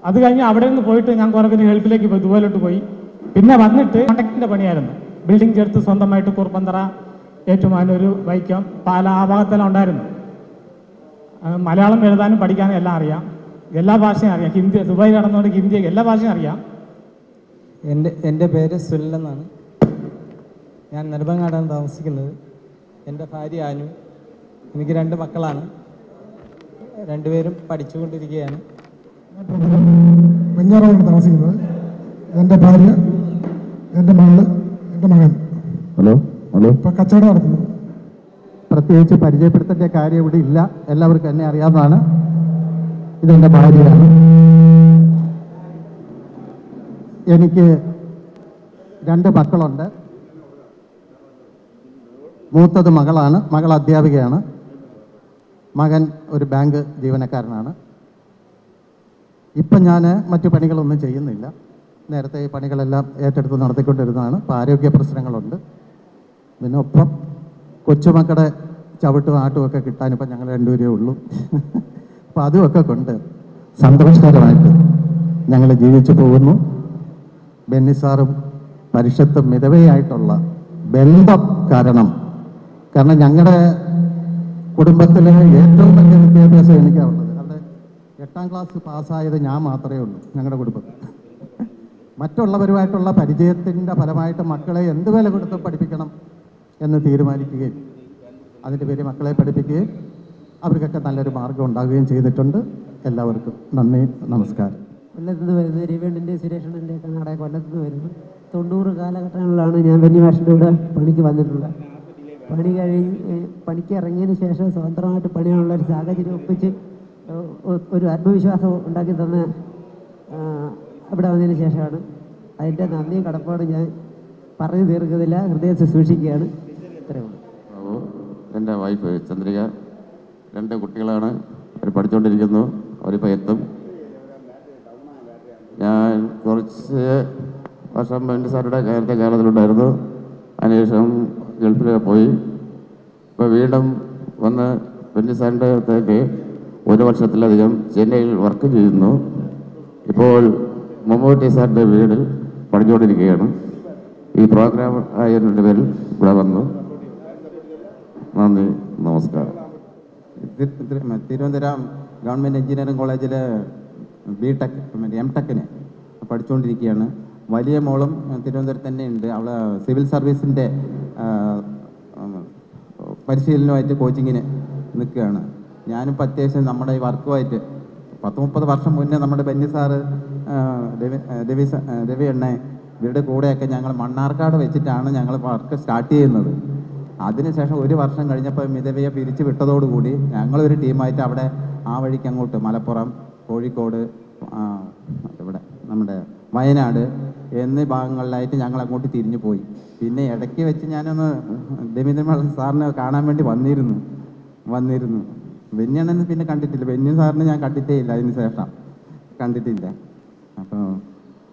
അത് കഴിഞ്ഞ് അവിടെ നിന്ന് പോയിട്ട് ഞാൻ കുറേ പിന്നെ ഗൾഫിലേക്ക് പോയി, ദുബായിലോട്ട് പോയി. പിന്നെ വന്നിട്ട് കോൺട്രാക്ടിൻ്റെ പണിയായിരുന്നു. ബിൽഡിംഗ് ചേർത്ത് സ്വന്തമായിട്ട് കുറുപ്പന്തറ, ഏറ്റുമാനൂർ, വൈക്കം, പാല, ആ ഭാഗത്തെല്ലാം ഉണ്ടായിരുന്നു. മലയാളം എഴുതാനും പഠിക്കാനും എല്ലാം അറിയാം, എല്ലാ ഭാഷയും അറിയാം. ഹിന്ദി, ദുബായ് കടന്നുകൊണ്ട് ഹിന്ദി എല്ലാ ഭാഷയും അറിയാം. എൻ്റെ പേര് സുല്ലെന്നാണ്. ഞാൻ നെടുമങ്ങാടാണ് താമസിക്കുന്നത്. എൻ്റെ ഭാര്യ അനു. എനിക്ക് 2 മക്കളാണ്. 2 പേരും പഠിച്ചുകൊണ്ടിരിക്കുകയാണ്. വെഞ്ഞാറാണ് താമസിക്കുന്നത്. എൻ്റെ ഭാര്യ, എൻ്റെ മകള്, എൻ്റെ മകൻ. Hello hello. ഇപ്പം കച്ചവടം നടത്തുന്നു. പ്രത്യേകിച്ച് പരിചയപ്പെടുത്തേണ്ട കാര്യം ഇവിടെ ഇല്ല, എല്ലാവർക്കും എന്നെ അറിയാവുന്നതാണ്. ഇതെൻ്റെ ഭാര്യയാണ്. എനിക്ക് 2 മക്കളുണ്ട്. മൂത്തത് മകളാണ്. മകൾ അധ്യാപികയാണ്. മകൻ ഒരു ബാങ്ക് ജീവനക്കാരനാണ്. ഇപ്പം ഞാൻ മറ്റു പണികളൊന്നും ചെയ്യുന്നില്ല. നേരത്തെ ഈ പണികളെല്ലാം ഏറ്റെടുത്ത് നടത്തിക്കൊണ്ടിരുന്നതാണ്. ഇപ്പോൾ ആരോഗ്യ പ്രശ്നങ്ങളുണ്ട്. പിന്നെ ഒപ്പം കൊച്ചുമക്കളുടെ ചവിട്ടും ആട്ടുമൊക്കെ കിട്ടാനിപ്പം ഞങ്ങൾ 2 പേരേ ഉള്ളൂ. അപ്പം അതുമൊക്കെ കൊണ്ട് സന്തോഷകരമായിട്ട് ഞങ്ങൾ ജീവിച്ചു പോകുന്നു. ബെന്നി സാറും പരിഷത്തും മിതവയായിട്ടുള്ള ബന്ധം കാരണം ഞങ്ങളുടെ കുടുംബത്തിലെ ഏറ്റവും വലിയ വിദ്യാഭ്യാസം എനിക്കാണുള്ളത്. അവിടെ 8ാം ക്ലാസ് പാസ്സായത് ഞാൻ മാത്രമേ ഉള്ളൂ ഞങ്ങളുടെ കുടുംബത്തിൽ. മറ്റുള്ളവരുമായിട്ടുള്ള പരിചയത്തിൻ്റെ ഫലമായിട്ട് മക്കളെ എന്ത് വില കൊടുത്ത് പഠിപ്പിക്കണം എന്ന് തീരുമാനിക്കുകയും അതിൻ്റെ പേര് മക്കളെ പഠിപ്പിക്കുകയും അവർക്കൊക്കെ നല്ലൊരു മാർഗം ഉണ്ടാകുകയും ചെയ്തിട്ടുണ്ട്. എല്ലാവർക്കും നന്ദി, നമസ്കാരം. കൊല്ലത്ത് നിന്ന് വരുന്നത് രവിയണ്ണൻ്റെ, സുരേഷണ്ണൻ്റെ ഒക്കെ നാടക കൊല്ലത്ത് നിന്ന് വരുന്നു. 90 കാലഘട്ടങ്ങളിലാണ് ഞാൻ ബെന്നി മാഷിൻ്റെ കൂടെ പണിക്ക് വന്നിട്ടുള്ളത്. പണിക്ക് ഇറങ്ങിയതിന് ശേഷം സ്വതന്ത്രമായിട്ട് പണിയാനുള്ള ഒരു സാഹചര്യം ഒപ്പിച്ച് ഒരു ആത്മവിശ്വാസം ഉണ്ടാക്കി തന്ന ഇവിടെ വന്നതിന് ശേഷമാണ്. അതിൻ്റെ നന്ദിയും കടപ്പാടും ഞാൻ പറഞ്ഞു തീർക്കുന്നില്ല, ഹൃദയത്തിൽ സൂക്ഷിക്കുകയാണ്. ഇത്രയേ ഉള്ളൂ. എൻ്റെ വൈഫ് ചന്ദ്രിക, 2 കുട്ടികളാണ്. അവർ പഠിച്ചുകൊണ്ടിരിക്കുന്നു. അവരിപ്പോൾ എത്തും. ഞാൻ കുറച്ച് വർഷം ബെന്നി സാറുടെ നേരത്തെ കേരളത്തിലുണ്ടായിരുന്നു. അതിനുശേഷം ഗൾഫിലൊക്കെ പോയി. ഇപ്പോൾ വീണ്ടും വന്ന് ബെന്നി സാറിൻ്റെ അടുത്തേക്ക് 1 വർഷത്തിലധികം ചെന്നൈയിൽ വർക്ക് ചെയ്യുന്നു. ഇപ്പോൾ മമ്മൂട്ടി സാറിൻ്റെ വീടിൽ പഠിച്ചുകൊണ്ടിരിക്കുകയാണ്. ഈ പ്രോഗ്രാം ആയതിൻ്റെ പേരിൽ ഇവിടെ വന്നു. നന്ദി, നമസ്കാരം. തിരുവനന്തപുരം ഗവൺമെൻറ് എഞ്ചിനീയറിംഗ് കോളേജിൽ BTech M.Tech പഠിച്ചുകൊണ്ടിരിക്കുകയാണ്. വലിയ മോളും തിരുവനന്തപുരത്ത് തന്നെ ഉണ്ട്. അവൾ സിവിൽ സർവീസിൻ്റെ പരിശീലനമായിട്ട് കോച്ചിങ്ങിന് നിൽക്കുകയാണ്. ഞാനിപ്പോൾ അത്യാവശ്യം നമ്മുടെ ഈ വർക്കുമായിട്ട് 10-30 വർഷം മുന്നേ നമ്മുടെ ബെന്നി സാറ്, രവി എണ്ണ ഇവരുടെ കൂടെയൊക്കെ ഞങ്ങൾ മണ്ണാർക്കാട് വെച്ചിട്ടാണ് ഞങ്ങൾ വർക്ക് സ്റ്റാർട്ട് ചെയ്യുന്നത്. അതിനുശേഷം 1 വർഷം കഴിഞ്ഞപ്പോൾ മിതവയെ പിരിച്ചു വിട്ടതോടുകൂടി ഞങ്ങളൊരു ടീമായിട്ട് അവിടെ ആ വഴിക്ക് അങ്ങോട്ട് മലപ്പുറം, കോഴിക്കോട്, ഇവിടെ നമ്മുടെ വയനാട് എന്നീ ഭാഗങ്ങളിലായിട്ട് ഞങ്ങൾ അങ്ങോട്ട് തിരിഞ്ഞു പോയി. പിന്നെ ഇടയ്ക്ക് വെച്ച് ഞാനൊന്ന് രവീന്ദ്രൻ സാറിനെ കാണാൻ വേണ്ടി വന്നിരുന്നു. ബെന്നിയണ്ണന് പിന്നെ കണ്ടിട്ടില്ല. ബെന്നി സാറിന് ഞാൻ കണ്ടിട്ടേ ഇല്ല, അതിന് ശേഷം കണ്ടിട്ടില്ല. അപ്പോൾ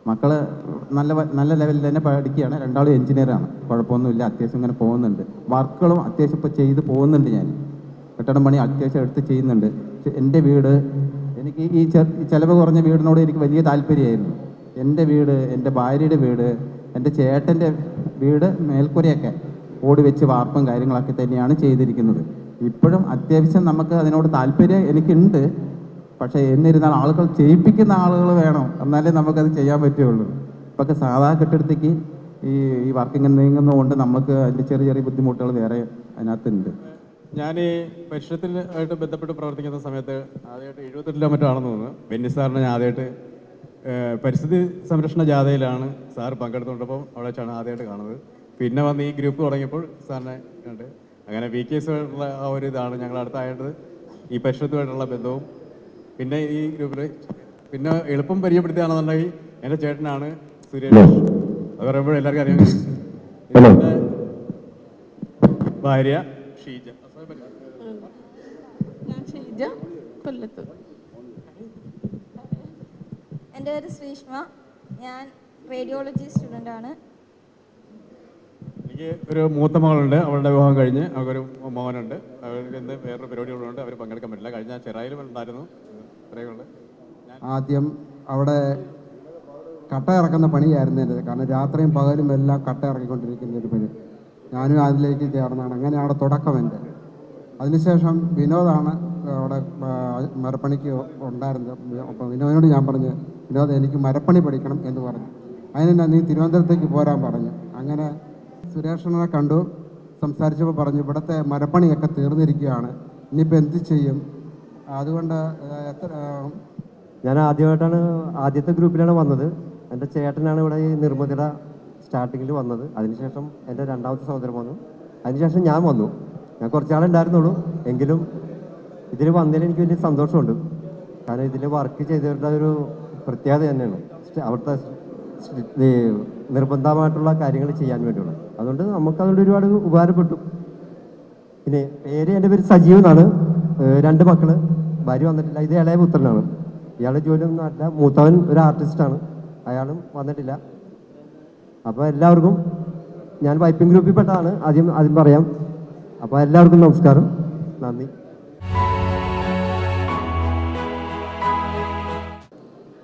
മക്കൾ നല്ല ലെവലിൽ തന്നെ പഠിക്കുകയാണ്. 2ആളും എഞ്ചിനീയറാണ്. കുഴപ്പമൊന്നുമില്ല, അത്യാവശ്യം ഇങ്ങനെ പോകുന്നുണ്ട്. വർക്കുകളും അത്യാവശ്യം ഇപ്പോൾ ചെയ്ത് പോകുന്നുണ്ട്. ഞാൻ കെട്ടിടം പണി അത്യാവശ്യം എടുത്ത് ചെയ്യുന്നുണ്ട്. എൻ്റെ വീട്, എനിക്ക് ഈ ചിലവ് കുറഞ്ഞ വീടിനോട് എനിക്ക് വലിയ താല്പര്യമായിരുന്നു. എൻ്റെ വീട്, എൻ്റെ ഭാര്യയുടെ വീട്, എൻ്റെ ചേട്ടൻ്റെ വീട് മേൽക്കൂരയൊക്കെ ഓടി വെച്ച് വാർപ്പും കാര്യങ്ങളൊക്കെ തന്നെയാണ് ചെയ്തിരിക്കുന്നത്. ഇപ്പോഴും അത്യാവശ്യം നമുക്ക് അതിനോട് താല്പര്യം എനിക്കുണ്ട്. പക്ഷേ എന്നിരുന്നാൽ ആളുകൾ ചെയ്യിപ്പിക്കുന്ന ആളുകൾ വേണം, എന്നാലേ നമുക്കത് ചെയ്യാൻ പറ്റുകയുള്ളൂ. ഇപ്പൊക്കെ സാധാ കെട്ടിടത്തേക്ക് ഈ വർക്കിംഗ് നീങ്ങുന്നതുകൊണ്ട് നമുക്ക് അതിൻ്റെ ചെറിയ ബുദ്ധിമുട്ടുകൾ വേറെ അതിനകത്തുണ്ട്. ഞാൻ ഈ പരിഷത്തിലായിട്ട് ബന്ധപ്പെട്ട് പ്രവർത്തിക്കുന്ന സമയത്ത് ആദ്യമായിട്ട് 78 മറ്റോ ആണെന്ന് തോന്നുന്നു. ബെന്നി സാറിനെ ഞാൻ ആദ്യമായിട്ട് പരിസ്ഥിതി സംരക്ഷണ ജാഥയിലാണ് സാർ പങ്കെടുത്തുകൊണ്ടപ്പോൾ അവിടെ വെച്ചാണ് ആദ്യമായിട്ട് കാണുന്നത്. പിന്നെ വന്ന് ഈ ഗ്രൂപ്പ് തുടങ്ങിയപ്പോൾ സാറിനെ കണ്ട് അങ്ങനെ VKS-ആയിട്ടുള്ള ആ ഒരു ഇതാണ് ഞങ്ങൾ അടുത്തായിട്ട് ഈ പരിഷത്തുമായിട്ടുള്ള ബന്ധവും. പിന്നെ ഈ ഗ്രൂപ്പിൽ പിന്നെ എളുപ്പം പരിചയപ്പെടുത്തുകയാണെന്നുണ്ടെങ്കിൽ എൻ്റെ ചേട്ടനാണ് സുരേഷ്. അത് പറയുമ്പോൾ എല്ലാവർക്കും അറിയാം. എൻ്റെ ഭാര്യ ഷീജ. കൊല്ലത്ത്. എൻ്റെ പേര് ശ്രീഷ്മ. ഞാൻ റേഡിയോളജി സ്റ്റുഡൻ്റ് ആണ്. എനിക്ക് ഒരു മൂത്ത മകളുണ്ട്. അവളുടെ വിവാഹം കഴിഞ്ഞ് അവൾക്കൊരു മോനുണ്ട്. അവർക്ക് എന്ത് വേറൊരു പരിപാടികളുണ്ട്, അവർ പങ്കെടുക്കാൻ പറ്റില്ല. കഴിഞ്ഞ ചെറായിലും ഉണ്ടായിരുന്നു. ആദ്യം അവിടെ കട്ട ഇറക്കുന്ന പണിയായിരുന്നു എൻ്റെ. കാരണം രാത്രിയും പകലും എല്ലാം കട്ട ഇറക്കിക്കൊണ്ടിരിക്കുന്ന ഒരു പണി. ഞാനും അതിലേക്ക് ചേർന്നാണ്. അങ്ങനെ അവിടെ തുടക്കം എൻ്റെ. അതിനുശേഷം വിനോദാണ് അവിടെ മരപ്പണിക്ക് ഉണ്ടായിരുന്നത്. അപ്പോൾ വിനോദിനോട് ഞാൻ പറഞ്ഞു, വിനോദ് എനിക്ക് മരപ്പണി പഠിക്കണം എന്ന് പറഞ്ഞു. അതിന് നീ തിരുവനന്തപുരത്തേക്ക് പോരാൻ പറഞ്ഞു. അങ്ങനെ സുരേഷനെ കണ്ടു, സംസാരിച്ചപ്പോൾ പറഞ്ഞു ഇവിടുത്തെ മരപ്പണിയൊക്കെ തീർന്നിരിക്കുകയാണ്, ഇനിയിപ്പോൾ എന്ത് ചെയ്യും? അതുകൊണ്ട് ഞാൻ ആദ്യത്തെ ഗ്രൂപ്പിലാണ് വന്നത്. എൻ്റെ ചേട്ടനാണ് ഇവിടെ ഈ നിർമ്മിതിയുടെ സ്റ്റാർട്ടിങ്ങിൽ വന്നത്. അതിനുശേഷം എൻ്റെ രണ്ടാമത്തെ സഹോദരൻ വന്നു. അതിനുശേഷം ഞാൻ വന്നു. ഞാൻ കുറച്ചാളുണ്ടായിരുന്നുള്ളൂ. എങ്കിലും ഇതിൽ വന്നതിൽ എനിക്ക് വലിയ സന്തോഷമുണ്ട്. കാരണം ഇതിൽ വർക്ക് ചെയ്തവരുടെ ഒരു പ്രത്യേകത തന്നെയാണ് അവിടുത്തെ നിർബന്ധമായിട്ടുള്ള കാര്യങ്ങൾ ചെയ്യാൻ വേണ്ടിയുള്ളത്. അതുകൊണ്ട് നമുക്കതുകൊണ്ട് ഒരുപാട് ഉപകാരപ്പെട്ടു. പിന്നെ എൻ്റെ പേര് സജീവ് എന്നാണ്. 2 മക്കള്, ഭാര്യ വന്നിട്ടില്ല. ഇത് ഇളയ പുത്രനാണ്. ഇയാളുടെ ജോലിയൊന്നും അല്ല. മൂത്തവൻ ഒരു ആർട്ടിസ്റ്റാണ്, അയാളും വന്നിട്ടില്ല. അപ്പോൾ എല്ലാവർക്കും, ഞാൻ വൈപ്പിംഗ് ഗ്രൂപ്പിൽ പെട്ടതാണ്, ആദ്യം പറയാം. അപ്പോൾ എല്ലാവർക്കും നമസ്കാരം, നന്ദി.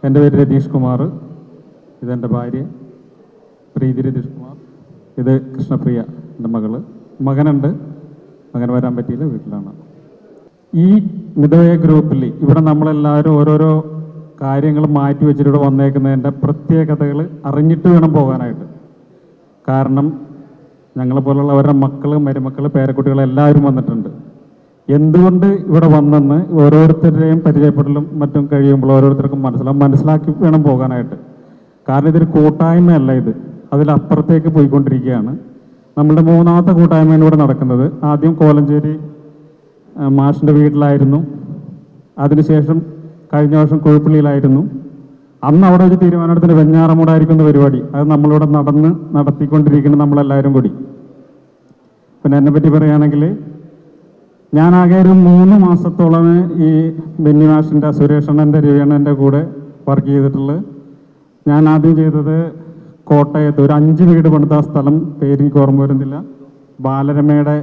എൻ്റെ പേര് രതീഷ് കുമാർ. ഇതെൻ്റെ ഭാര്യ പ്രീതി രതീഷ് കുമാർ. ഇത് കൃഷ്ണപ്രിയ, എൻ്റെ മകനുണ്ട്. മകൻ വരാൻ പറ്റിയില്ല, വീട്ടിലാണ്. ഈ മിതവയ ഗ്രൂപ്പിൽ ഇവിടെ നമ്മളെല്ലാവരും ഓരോരോ കാര്യങ്ങൾ മാറ്റി വെച്ചിട്ട് ഇവിടെ വന്നേക്കുന്നതിൻ്റെ പ്രത്യേകതകൾ അറിഞ്ഞിട്ട് വേണം പോകാനായിട്ട്. കാരണം ഞങ്ങളെ പോലുള്ളവരുടെ മക്കൾ, മരുമക്കൾ, പേരക്കുട്ടികൾ എല്ലാവരും വന്നിട്ടുണ്ട്. എന്തുകൊണ്ട് ഇവിടെ വന്നെന്ന് ഓരോരുത്തരുടെയും പരിചയപ്പെടലും മറ്റും കഴിയുമ്പോൾ ഓരോരുത്തർക്കും മനസ്സിലാക്കി വേണം പോകാനായിട്ട്. കാരണം ഇതൊരു കൂട്ടായ്മയല്ല, ഇത് അതിലപ്പുറത്തേക്ക് പോയിക്കൊണ്ടിരിക്കുകയാണ്. നമ്മളുടെ 3ാമത്തെ കൂട്ടായ്മയാണ് ഇവിടെ നടക്കുന്നത്. ആദ്യം കോലഞ്ചേരി മാഷിൻ്റെ വീട്ടിലായിരുന്നു. അതിനുശേഷം കഴിഞ്ഞ വർഷം കുഴപ്പള്ളിയിലായിരുന്നു. അന്ന് അവിടെ ഒരു തീരുമാനത്തിന് വെഞ്ഞാറമൂടായിരിക്കുന്ന പരിപാടി. അത് നമ്മളിവിടെ നടത്തിക്കൊണ്ടിരിക്കുന്നത് നമ്മളെല്ലാവരും കൂടി. പിന്നെ എന്നെപ്പറ്റി പറയുകയാണെങ്കിൽ ഞാനാകെ ഒരു 3 മാസത്തോളമേ ഈ ബെന്നി മാഷിൻ്റെ, സുരേഷണ്ണൻ്റെ, രവിയണ്ണൻ്റെ കൂടെ വർക്ക് ചെയ്തിട്ടുള്ളത്. ഞാൻ ആദ്യം ചെയ്തത് കോട്ടയത്ത് ഒരു 5 വീട് പണിത സ്ഥലം, പേര് എനിക്ക് ഓർമ്മ വരുന്നില്ല, ബാലരമയുടെ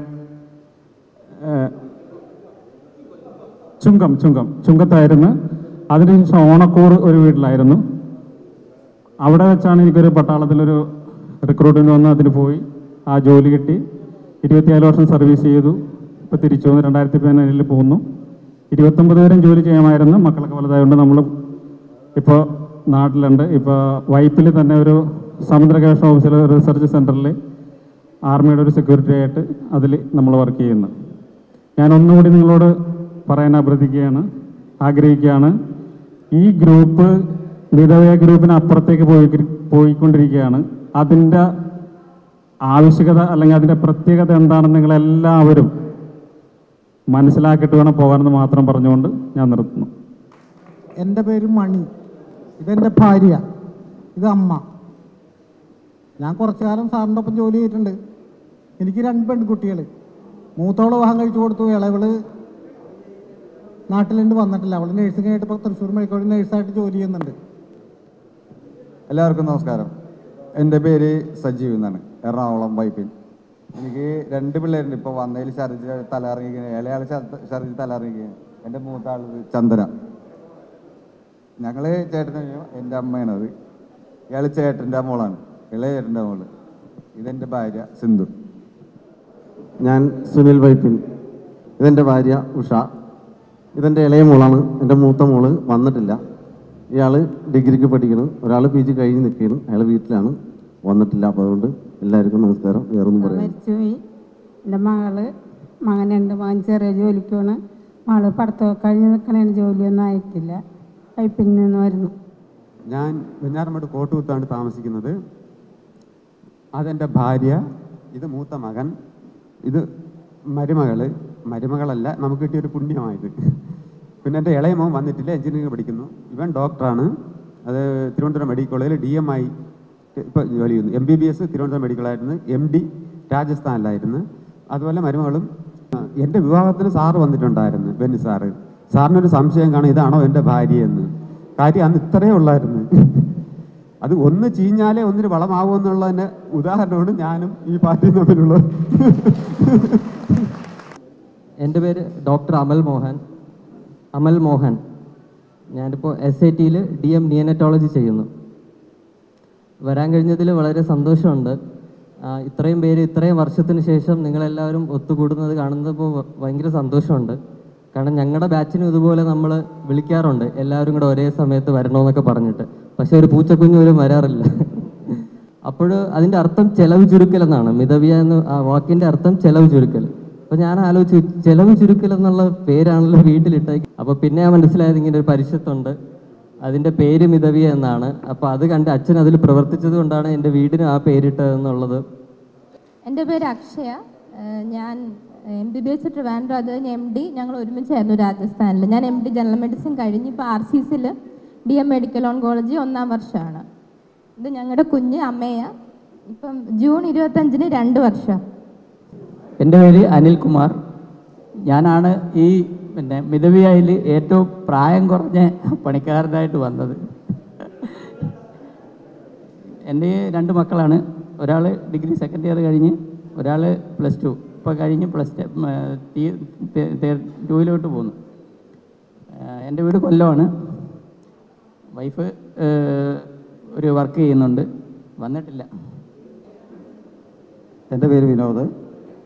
ചുങ്കത്തായിരുന്നു. അതിനുശേഷം ഓണക്കൂർ ഒരു വീട്ടിലായിരുന്നു. അവിടെ വെച്ചാണ് എനിക്കൊരു പട്ടാളത്തിലൊരു റിക്രൂട്ട്മെൻറ്റ് വന്ന് അതിന് പോയി. ആ ജോലി കിട്ടി. 24 വർഷം സർവീസ് ചെയ്തു. ഇപ്പോൾ തിരിച്ചു വന്ന് 2017 പോകുന്നു. 29 വരെയും ജോലി ചെയ്യാമായിരുന്നു. മക്കളൊക്കെ വലുതായതുകൊണ്ട് നമ്മൾ ഇപ്പോൾ നാട്ടിലുണ്ട്. ഇപ്പോൾ വൈപ്പിൽ തന്നെ ഒരു സമുദ്ര ഗവേഷണ ഓഫീസിലെ റിസർച്ച് സെൻറ്ററിൽ ആർമിയുടെ ഒരു സെക്യൂരിറ്റി ആയിട്ട് അതിൽ നമ്മൾ വർക്ക് ചെയ്യുന്നു. ഞാൻ ഒന്നുകൂടി നിങ്ങളോട് പറയാൻ ആഗ്രഹിക്കുകയാണ്. ഈ ഗ്രൂപ്പ് വിധവയ ഗ്രൂപ്പിന് അപ്പുറത്തേക്ക് പോയിക്കൊണ്ടിരിക്കുകയാണ്. അതിൻ്റെ ആവശ്യകത അല്ലെങ്കിൽ അതിൻ്റെ പ്രത്യേകത എന്താണെന്ന് നിങ്ങളെല്ലാവരും മനസ്സിലാക്കിയിട്ട് വേണം പോകാനെന്ന് മാത്രം പറഞ്ഞുകൊണ്ട് ഞാൻ നിർത്തുന്നു. എൻ്റെ പേര് മണി. ഇതെൻ്റെ ഭാര്യ, ഇത് അമ്മ. ഞാൻ കുറച്ചു കാലം സാറിൻ്റെ ഒപ്പം ജോലി ചെയ്തിട്ടുണ്ട്. എനിക്ക് 2 പെൺകുട്ടികൾ. മൂത്തോള് വിവാഹം കഴിച്ചു കൊടുത്തു. ഇളവള് നാട്ടിലുണ്ട്, വന്നിട്ടില്ല. അവൾ നേഴ്സിംഗ് ആയിട്ട് ഇപ്പോൾ തൃശ്ശൂർ മെഡിക്കൽ നേഴ്സായിട്ട് ജോലി ചെയ്യുന്നുണ്ട്. എല്ലാവർക്കും നമസ്കാരം. എൻ്റെ പേര് സജീവ് എന്നാണ്, എറണാകുളം വൈപ്പിൻ. എനിക്ക് 2 പിള്ളേരുണ്ട്. ഇപ്പോൾ വന്നതിൽ ഛർദിച്ച് തലയിറങ്ങിക്കുകയാണ്, ഇളയാൾ ഛർദിച്ച് തലയിറങ്ങിക്കുകയാണ്. എൻ്റെ മൂത്ത ആൾ ചന്ദ്ര. ഞങ്ങൾ ചേട്ടന്, എൻ്റെ അമ്മയാണത്. ഇയാൾ ചേട്ടൻ്റെ മോളാണ്, ഇളയ ചേട്ടൻ്റെ മോള്. ഇതെൻ്റെ ഭാര്യ സിന്ധു. ഞാൻ സുനിൽ വൈപ്പിൻ. ഇതെൻ്റെ ഭാര്യ ഉഷ. ഇതെൻ്റെ ഇളയ മോളാണ്. എൻ്റെ മൂത്ത മോള് വന്നിട്ടില്ല. ഇയാൾ ഡിഗ്രിക്ക് പഠിക്കണം. ഒരാൾ PG കഴിഞ്ഞ് നിൽക്കുകയാണ്. അയാൾ വീട്ടിലാണ്, വന്നിട്ടില്ല. അപ്പോൾ അതുകൊണ്ട് എല്ലാവർക്കും നമസ്കാരം. വേറൊന്നും പറയാം. മരിച്ചുപോയി. എൻ്റെ മകനുണ്ട്. മകൻ ചെറിയ ജോലിക്കാണ്. മകള് പഠിത്തമൊക്കെ കഴിഞ്ഞ് നിൽക്കണേന് ജോലിയൊന്നും ആയിട്ടില്ല. വൈപ്പിൽ നിന്ന് വരുന്നു. ഞാൻ വെഞ്ഞാറമ്മൂട് കോട്ടുകുത്താണ് താമസിക്കുന്നത്. അതെൻ്റെ ഭാര്യ, ഇത് മൂത്ത മകൻ, ഇത് മരുമകളല്ല, നമുക്ക് കിട്ടിയൊരു പുണ്യമായത്. പിന്നെ എൻ്റെ ഇളയ മോൻ വന്നിട്ടില്ല, എഞ്ചിനീയറിംഗ് പഠിക്കുന്നു. ഇവൻ ഡോക്ടറാണ്. അത് തിരുവനന്തപുരം മെഡിക്കൽ കോളേജിൽ DMI ഇപ്പോൾ ജോലി ചെയ്യുന്നു. MBBS തിരുവനന്തപുരം മെഡിക്കലായിരുന്നു. MD രാജസ്ഥാനിലായിരുന്നു. അതുപോലെ മരുമകളും. എൻ്റെ വിവാഹത്തിന് സാറ് വന്നിട്ടുണ്ടായിരുന്നു, ബെന്നി സാറ്. സാറിനൊരു സംശയം കാണും, ഇതാണോ എൻ്റെ ഭാര്യയെന്ന്. കാര്യം അന്ന് ഇത്രയേ ഉള്ളായിരുന്നു. അത് ഒന്ന് ചീഞ്ഞാലേ ഒന്നിന് വളമാവുമെന്നുള്ളതിൻ്റെ ഉദാഹരണമാണ് ഞാനും ഈ പാർട്ടിയും തമ്മിലുള്ളത്. എൻ്റെ പേര് ഡോക്ടർ അമൽ മോഹൻ. ഞാനിപ്പോൾ SIT-യിൽ DM നിയോനറ്റോളജി ചെയ്യുന്നു. വരാൻ കഴിഞ്ഞതിൽ വളരെ സന്തോഷമുണ്ട്. ഇത്രയും പേര് ഇത്രയും വർഷത്തിന് ശേഷം നിങ്ങളെല്ലാവരും ഒത്തുകൂടുന്നത് കാണുന്നപ്പോൾ ഭയങ്കര സന്തോഷമുണ്ട്. കാരണം ഞങ്ങളുടെ ബാച്ചിനും ഇതുപോലെ നമ്മൾ വിളിക്കാറുണ്ട്, എല്ലാവരും കൂടെ ഒരേ സമയത്ത് വരണമെന്നൊക്കെ പറഞ്ഞിട്ട്. പക്ഷേ ഒരു പൂച്ചക്കുഞ്ഞ് പോലും വരാറില്ല. അപ്പോൾ അതിൻ്റെ അർത്ഥം ചെലവ് ചുരുക്കൽ എന്നാണ്. മിതവിയ എന്ന ആ വാക്കിൻ്റെ അർത്ഥം ചെലവ് ചുരുക്കൽ. അപ്പോൾ ഞാൻ ആലോചിച്ചു, ചെലവ് ചുരുക്കൽ എന്നുള്ള പേരാണല്ലോ വീട്ടിലിട്ടേക്ക്. അപ്പോൾ പിന്നെ ഞാൻ മനസ്സിലായത് ഇങ്ങനെ ഒരു പരിഷത്തുണ്ട്, അതിൻ്റെ പേര് മിതവിയ എന്നാണ്. അപ്പോൾ അത് കണ്ട് അച്ഛൻ അതിൽ പ്രവർത്തിച്ചത് കൊണ്ടാണ് എൻ്റെ വീടിന് ആ പേരിട്ടതെന്നുള്ളത്. എൻ്റെ പേര് അക്ഷയ. ഞാൻ MBBS ട്രിവാൻഡ്രം, അത് കഴിഞ്ഞ് MD ഞങ്ങൾ ഒരുമിച്ചായിരുന്നു രാജസ്ഥാനിൽ. ഞാൻ MD ജനറൽ മെഡിസിൻ കഴിഞ്ഞ് ഇപ്പോൾ RCCയിൽ DM മെഡിക്കൽ ഓങ്കോളജി 1ാം വർഷമാണ്. ഇത് ഞങ്ങളുടെ കുഞ്ഞ് അമ്മയ. ഇപ്പം ജൂൺ 25-ന് 2 വർഷം. എൻ്റെ പേര് അനിൽകുമാർ. ഞാനാണ് ഈ മിതവിയയിൽ ഏറ്റവും പ്രായം കുറഞ്ഞ പണിക്കാരനായിട്ട് വന്നത്. എൻ്റെ 2 മക്കളാണ്. ഒരാൾ ഡിഗ്രി സെക്കൻഡ് ഇയർ കഴിഞ്ഞ്, ഒരാൾ +2 ഇപ്പോൾ കഴിഞ്ഞ് +2 പോകുന്നു. എൻ്റെ വീട് കൊല്ലമാണ്. വൈഫ് ഒരു വർക്ക് ചെയ്യുന്നുണ്ട്, വന്നിട്ടില്ല. എൻ്റെ പേര് വിനോദ്.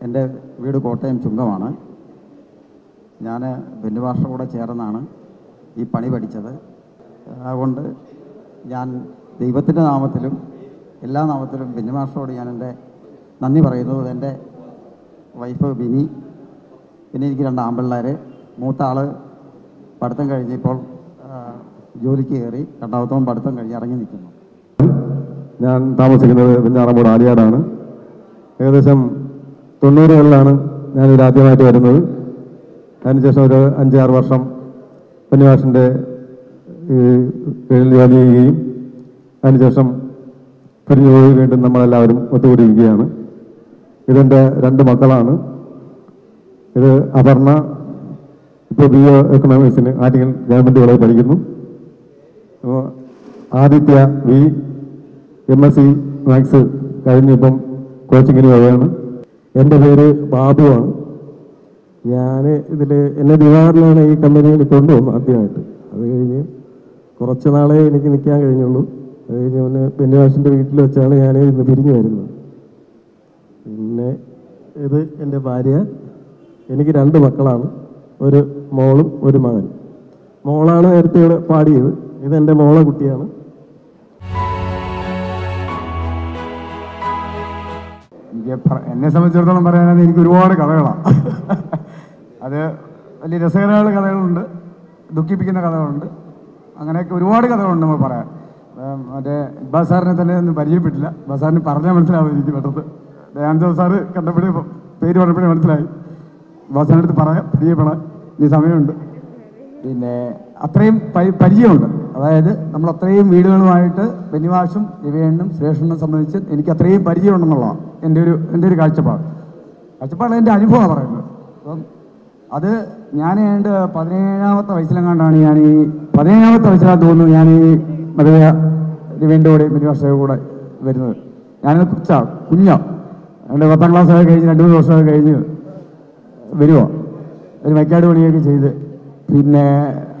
എൻ്റെ വീട് കോട്ടയം ചുങ്കമാണ്. ഞാൻ ബെന്നുഭാഷ കൂടെ ചേർന്നാണ് ഈ പണി പഠിച്ചത്. അതുകൊണ്ട് ഞാൻ ദൈവത്തിൻ്റെ നാമത്തിലും എല്ലാ നാമത്തിലും ബെന്നുഭാഷയോട് ഞാൻ എൻ്റെ നന്ദി പറയുന്നത്. എൻ്റെ വൈഫ് ബിനി, പിന്നെ എനിക്ക് 2 ആൺപിള്ളേർ. മൂത്ത ആൾ പഠിത്തം കഴിഞ്ഞിപ്പോൾ ജോലിക്ക് കയറി, രണ്ടാമത്തവൻ പഠിത്തം കഴിഞ്ഞ് ഇറങ്ങി നിൽക്കുന്നു. ഞാൻ താമസിക്കുന്നത് വെഞ്ഞാറമൂട് ആലിയാടാണ്. ഏകദേശം 90കളിലാണ് ഞാനിവിടെ ആദ്യമായിട്ട് വരുന്നത്. അതിനുശേഷം ഒരു 5-6 വർഷം ബെന്നുഭാഷിൻ്റെ കീഴിൽ ജോലി ചെയ്യുകയും അതിനുശേഷം പിരിഞ്ഞു പോയി വീണ്ടും നമ്മളെല്ലാവരും ഒത്തുകൂടിയിരിക്കുകയാണ്. ഇതെൻ്റെ 2 മക്കളാണ്. ഇത് അപർണ, ഇപ്പോൾ BA എക്കണോമിക്സിന് ആറ്റിങ്ങൽ ഗവൺമെൻറ് കോളേജിൽ പഠിക്കുന്നു. ആദിത്യ V MSc മാത്സ് കഴിഞ്ഞിപ്പം കോച്ചിങ്ങിന് പോവുകയാണ്. എൻ്റെ പേര് ബാബുവാണ്. ഞാൻ എന്നെ ദിവാറിലാണ് ഈ കമ്പനിയിൽ കൊണ്ടുവന്നു ആദ്യമായിട്ട്. അത് കഴിഞ്ഞ് കുറച്ച് നാളെ എനിക്ക് നിൽക്കാൻ കഴിഞ്ഞുള്ളൂ. അത് കഴിഞ്ഞ് ബെന്നുഭാഷിൻ്റെ വീട്ടിൽ വെച്ചാണ് ഞാൻ ഇന്ന് പിരിഞ്ഞു വരുന്നത്. പിന്നെ ഇത് എൻ്റെ ഭാര്യ. എനിക്ക് 2 മക്കളാണ്, ഒരു മോളും ഒരു മകൻ. മോളാണ് നേരത്തെ ഇവിടെ പാടിയത്. ഇതെൻ്റെ മോളെ കുട്ടിയാണ്. എന്നെ സംബന്ധിച്ചിടത്തോളം പറയാനാണ് എനിക്ക് ഒരുപാട് കഥകളാണ്. അത് വലിയ രസകരമായ കഥകളുണ്ട്, ദുഃഖിപ്പിക്കുന്ന കഥകളുണ്ട്, അങ്ങനെയൊക്കെ ഒരുപാട് കഥകളുണ്ട് നമുക്ക് പറയാൻ. മറ്റേ ഇബ്ബാസ് സാറിനെ തന്നെ ഒന്നും പരിചയപ്പെട്ടില്ല. ഇബ്ബാസ് സാറിന് പറഞ്ഞാൽ മനസ്സിലാവും എനിക്ക് പെട്ടെന്ന്. ദയാനന്ദ സാറ് കണ്ടപ്പോഴേ പേര് പറഞ്ഞപ്പോഴേ മനസ്സിലായി. ഇബ്ബാസ് സാറിൻ്റെ അടുത്ത് പറയാൻ പരിചയപ്പെടാൻ ഈ സമയമുണ്ട്. പിന്നെ അത്രയും പരിചയമുണ്ട്. അതായത് നമ്മൾ അത്രയും വീടുകളുമായിട്ട് ബെന്നുഭാഷും രവിയണ്ണനും സുരേഷണ്ണനും സംബന്ധിച്ച് എനിക്ക് അത്രയും പരിചയമുണ്ടെന്നുള്ളതാണ് എൻ്റെ ഒരു കാഴ്ചപ്പാട്. എൻ്റെ അനുഭവമാണ് പറയുന്നത്. അപ്പം അത് ഞാൻ ഏതാണ്ട് 17ാമത്തെ വയസ്സിലെങ്ങാണ്ടാണ് ഞാൻ ഈ 17ാമത്തെ വയസ്സിലാണെന്ന് തോന്നുന്നു ഞാൻ ഈ മധുര രവീൻ്റെ കൂടെ ബെന്നുഭാഷയുടെ കൂടെ വരുന്നത്. ഞാനത് കുഞ്ഞാ എൻ്റെ 10ാം ക്ലാസ്സൊക്കെ കഴിഞ്ഞ് 2-3 വർഷമൊക്കെ കഴിഞ്ഞ് വരുമോ, ഒരു മൈക്കാട് പണിയൊക്കെ ചെയ്ത്. പിന്നെ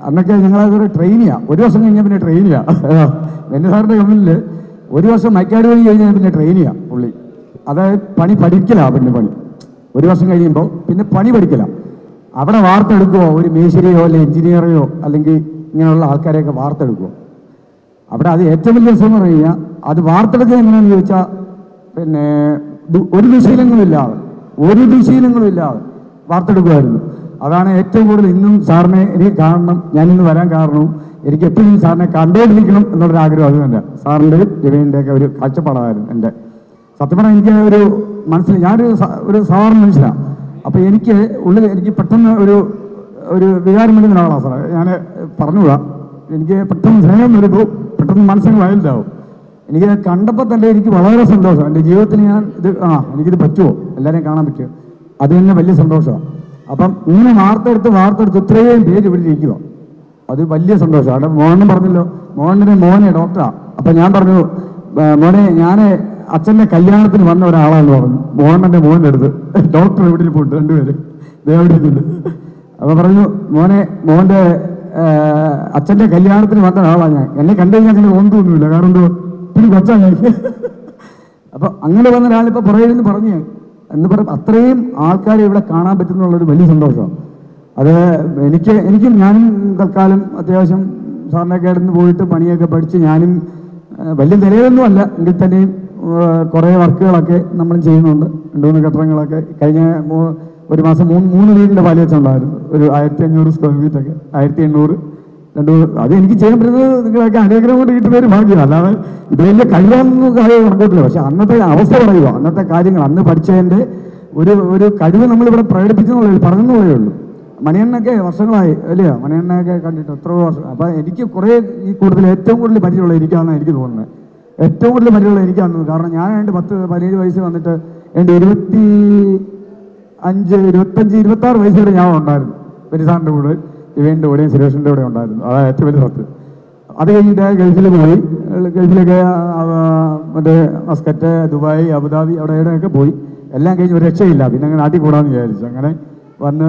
അന്നൊക്കെ ഞങ്ങളതൊരു ട്രെയിനിയാണ്. 1 വർഷം കഴിഞ്ഞാൽ പിന്നെ ട്രെയിനിയാണ്. ബെന്നു സാറിൻ്റെ കമ്പനിയിൽ 1 വർഷം മൈക്കാട് പണി കഴിഞ്ഞാൽ പിന്നെ ട്രെയിനിയാണ് പുള്ളി. അതായത് പണി പഠിക്കലാണ്. പിന്നെ പണി 1 വർഷം കഴിയുമ്പോൾ പിന്നെ പണി പഠിക്കലാണ്. അവിടെ വാർത്തെടുക്കുമോ, ഒരു മേശരിയോ അല്ലെങ്കിൽ എഞ്ചിനീയറെയോ അല്ലെങ്കിൽ ഇങ്ങനെയുള്ള ആൾക്കാരെയൊക്കെ വാർത്തെടുക്കുമോ അവിടെ. അത് ഏറ്റവും വലിയ രസം എന്ന് പറഞ്ഞു കഴിഞ്ഞാൽ അത് വാർത്തെടുക്കുക എങ്ങനെയാണെന്ന് ചോദിച്ചാൽ പിന്നെ ഒരു ദുശീലങ്ങളും ഇല്ലാതെ വാർത്തെടുക്കുമായിരുന്നു. അതാണ് ഏറ്റവും കൂടുതൽ ഇന്നും സാറിനെ എനിക്ക് കാണണം, ഞാനിന്ന് വരാൻ കാരണവും എനിക്ക് എപ്പോഴും സാറിനെ കണ്ടുകൊണ്ടിരിക്കണം എന്നുള്ളൊരു ആഗ്രഹം അത് തന്നെ. സാറിൻ്റെയും രവീൻ്റെയൊക്കെ ഒരു കാഴ്ചപ്പാടായിരുന്നു എൻ്റെ. സത്യം പറഞ്ഞാൽ എനിക്ക് ഒരു മനസ്സിൽ ഞാനൊരു സാധാരണ മനുഷ്യനാണ്. അപ്പോൾ എനിക്ക് ഉള്ളിൽ എനിക്ക് പെട്ടെന്ന് ഒരു വികാരം വരുന്ന ഒരാളാണ് സാറേ. ഞാൻ പറഞ്ഞുകൂടാ, എനിക്ക് പെട്ടെന്ന് സ്നേഹം വരുമ്പോൾ പെട്ടെന്ന് മനസ്സിന് വയലിലാവും. എനിക്ക് കണ്ടപ്പോൾ തന്നെ എനിക്ക് വളരെ സന്തോഷം. എൻ്റെ ജീവിതത്തിൽ ഞാൻ എനിക്കിത് പറ്റുമോ, എല്ലാവരെയും കാണാൻ പറ്റുമോ, അത് തന്നെ വലിയ സന്തോഷമാണ്. അപ്പം ഇങ്ങനെ വാർത്തെടുത്ത് ഇത്രയും പേര് ഇവിടെ ഇരിക്കുക, അത് വലിയ സന്തോഷം. അവിടെ മോഹനും പറഞ്ഞല്ലോ, മോനെ ഡോക്ടറാണ്. അപ്പം ഞാൻ പറഞ്ഞു, മോനെ ഞാൻ അച്ഛൻ്റെ കല്യാണത്തിന് വന്ന ഒരാളാണെന്ന് പറഞ്ഞു. മോഹൻ്റെ മോൻ്റെ അടുത്ത് ഡോക്ടർ എവിടെ പോയിട്ട് 2 പേര് ദേവടിക്കുന്നുണ്ട്. അപ്പോൾ പറഞ്ഞു, മോൻ്റെ അച്ഛൻ്റെ കല്യാണത്തിന് വന്ന ഒരാളാണ് ഞാൻ. എന്നെ കണ്ടു കഴിഞ്ഞാൽ അങ്ങനെ ഓന്തൊന്നുമില്ല, കാരണം എന്തോ പിന്നെ കൊച്ചാണ് എനിക്ക്. അപ്പോൾ അങ്ങനെ വന്ന ഒരാളിപ്പോൾ പുറകിൽ പറഞ്ഞു എന്ന് പറയും. അത്രയും ആൾക്കാരെ ഇവിടെ കാണാൻ പറ്റുന്നുള്ളൊരു വലിയ സന്തോഷമാണ്. അത് എനിക്കും ഞാനും തൽക്കാലം അത്യാവശ്യം സാറിനൊക്കെ അടുത്ത് പോയിട്ട് പണിയൊക്കെ പഠിച്ച് ഞാനും വലിയ നിലയിലൊന്നും അല്ല എങ്കിൽ തന്നെയും കുറേ വർക്കുകളൊക്കെ നമ്മൾ ചെയ്യുന്നുണ്ട്. 2-3 കെട്ടിടങ്ങളൊക്കെ കഴിഞ്ഞ ഒരു മാസം 3 വീടിൻ്റെ പാലുവെച്ചുണ്ടായിരുന്നു. ഒരു 1500 സ്ക്വയർ ഫീറ്റൊക്കെ 1800 അത് എനിക്ക് ചെയ്യാൻ പറ്റുന്നത് നിങ്ങളൊക്കെ അനുഗ്രഹം കൊണ്ട് കിട്ടുന്ന ഒരു ഭാഗ്യമാണ്. അല്ലാതെ ഇത് വലിയ കഴിവൊന്നും കാര്യം നടക്കില്ല. പക്ഷെ അന്നത്തെ അവസ്ഥ പറയുക, അന്നത്തെ കാര്യങ്ങൾ അന്ന് പഠിച്ചതിൻ്റെ ഒരു കഴിവ് നമ്മളിവിടെ പ്രകടിപ്പിച്ചെന്നുള്ളൂ, പറഞ്ഞെന്നുള്ളേ ഉള്ളൂ. മണിയണ്ണൊക്കെ വർഷങ്ങളായി അല്ലയോ, മണിയണ്ണയൊക്കെ കണ്ടിട്ട് എത്രയോ വർഷം. അപ്പം എനിക്ക് കുറേ ഈ കൂടുതൽ ഏറ്റവും കൂടുതൽ പരിചയമുള്ള എനിക്കാണെന്ന് എനിക്ക് തോന്നുന്നത്. ഏറ്റവും കൂടുതൽ പരിചയമുള്ള എനിക്കാണെന്ന്. കാരണം ഞാൻ 10-17 വയസ്സ് വന്നിട്ട് എൻ്റെ 25-26 വയസ്സ് വരെ ഞാൻ ഉണ്ടായിരുന്നു. പെരിസാറിൻ്റെ കൂടെ, ദിവ്യൻ്റെ കൂടെയും സുരേഷിൻ്റെ കൂടെ ഉണ്ടായിരുന്നു. അതാണ് ഏറ്റവും വലിയ സത്ത്. അത് കഴിഞ്ഞിട്ട് ഗൾഫിൽ പോയി. ഗൾഫിലൊക്കെ മറ്റേ മസ്കറ്റ്, ദുബായ്, അബുദാബി അവിടെ ഇവിടെയൊക്കെ പോയി. എല്ലാം കഴിഞ്ഞ് ഒരു രക്ഷയില്ല. പിന്നെ അങ്ങനെ നാട്ടിൽ കൂടാമെന്ന് വിചാരിച്ചു. അങ്ങനെ വന്ന്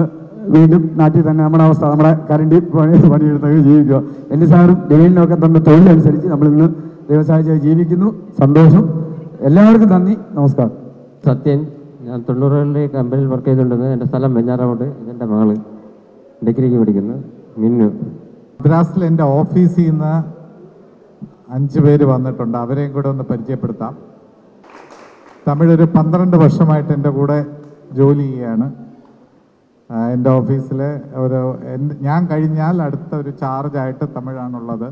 വീണ്ടും നാട്ടിൽ തന്നെ നമ്മുടെ അവസ്ഥ, നമ്മുടെ കരണ്ടി പണിയെടുത്തൊക്കെ ജീവിക്കുക. എൻ്റെ സാറും ദിവ്യനും ഒക്കെ തന്ന തൊഴിലനുസരിച്ച് നമ്മളിന്ന് വ്യവസായിച്ച് ജീവിക്കുന്നു. സന്തോഷം. എല്ലാവർക്കും നന്ദി, നമസ്കാരം. സത്യൻ, ഞാൻ 90-കളിൽ കമ്പനിയിൽ വർക്ക് ചെയ്തുകൊണ്ടിരുന്നത്. എൻ്റെ സ്ഥലം വെഞ്ഞാറമൂട്. ഇതെൻ്റെ മകള് ഡിഗ്രിക്ക് പഠിക്കുന്നു, മിന്നു. മദ്രാസിൽ എൻ്റെ ഓഫീസിൽ നിന്ന് 5 പേര് വന്നിട്ടുണ്ട്. അവരെയും കൂടെ ഒന്ന് പരിചയപ്പെടുത്താം. തമിഴൊരു 12 വർഷമായിട്ട് എൻ്റെ കൂടെ ജോലി ചെയ്യുകയാണ്. എൻ്റെ ഓഫീസിൽ ഞാൻ കഴിഞ്ഞാൽ അടുത്ത ഒരു ചാർജായിട്ട് തമിഴാണുള്ളത്.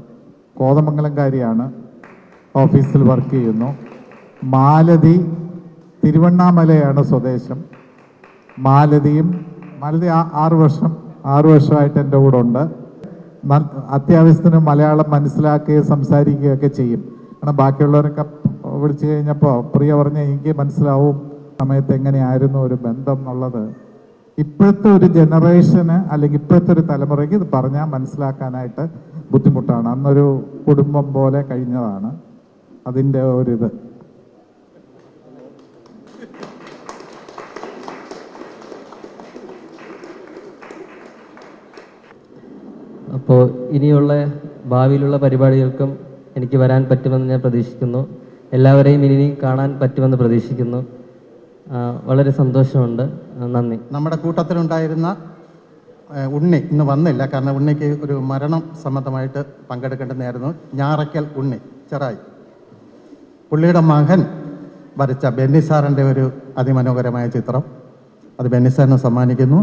കോതമംഗലംകാരിയാണ്, ഓഫീസിൽ വർക്ക് ചെയ്യുന്നു. മാലതി തിരുവണ്ണാമലയാണ് സ്വദേശം. മാലതി 6 വർഷമായിട്ട് എൻ്റെ കൂടെ ഉണ്ട്. അത്യാവശ്യത്തിന് മലയാളം മനസ്സിലാക്കുകയും സംസാരിക്കുകയൊക്കെ ചെയ്യും. കാരണം ബാക്കിയുള്ളവരൊക്കെ വിളിച്ചു കഴിഞ്ഞപ്പോൾ പ്രിയ പറഞ്ഞ എനിക്ക് മനസ്സിലാവും സമയത്ത് എങ്ങനെയായിരുന്നു ഒരു ബന്ധം എന്നുള്ളത്. ഇപ്പോഴത്തെ ഒരു ജനറേഷന് അല്ലെങ്കിൽ ഇപ്പോഴത്തെ ഒരു തലമുറയ്ക്ക് ഇത് പറഞ്ഞാൽ മനസ്സിലാക്കാനായിട്ട് ബുദ്ധിമുട്ടാണ്. അന്നൊരു കുടുംബം പോലെ കഴിഞ്ഞതാണ് അതിൻ്റെ ഒരിത്. അപ്പോൾ ഇനിയുള്ള ഭാവിയിലുള്ള പരിപാടികൾക്കും എനിക്ക് വരാൻ പറ്റുമെന്ന് ഞാൻ പ്രതീക്ഷിക്കുന്നു. എല്ലാവരെയും ഇനി കാണാൻ പറ്റുമെന്ന് പ്രതീക്ഷിക്കുന്നു. വളരെ സന്തോഷമുണ്ട്. നന്ദി. നമ്മുടെ കൂട്ടത്തിലുണ്ടായിരുന്ന ഉണ്ണി ഇന്ന് വന്നില്ല, കാരണം ഉണ്ണിക്ക് ഒരു മരണം സംബന്ധമായിട്ട് പങ്കെടുക്കേണ്ടതായിരുന്നു. ഞാറയ്ക്കൽ ഉണ്ണി ചെറായി. പുള്ളിയുടെ മകൻ വരച്ച ബെന്നി സാറിൻ്റെ ഒരു അതിമനോഹരമായ ചിത്രം, അത് ബെന്നി സാറിന് സമ്മാനിക്കുന്നു.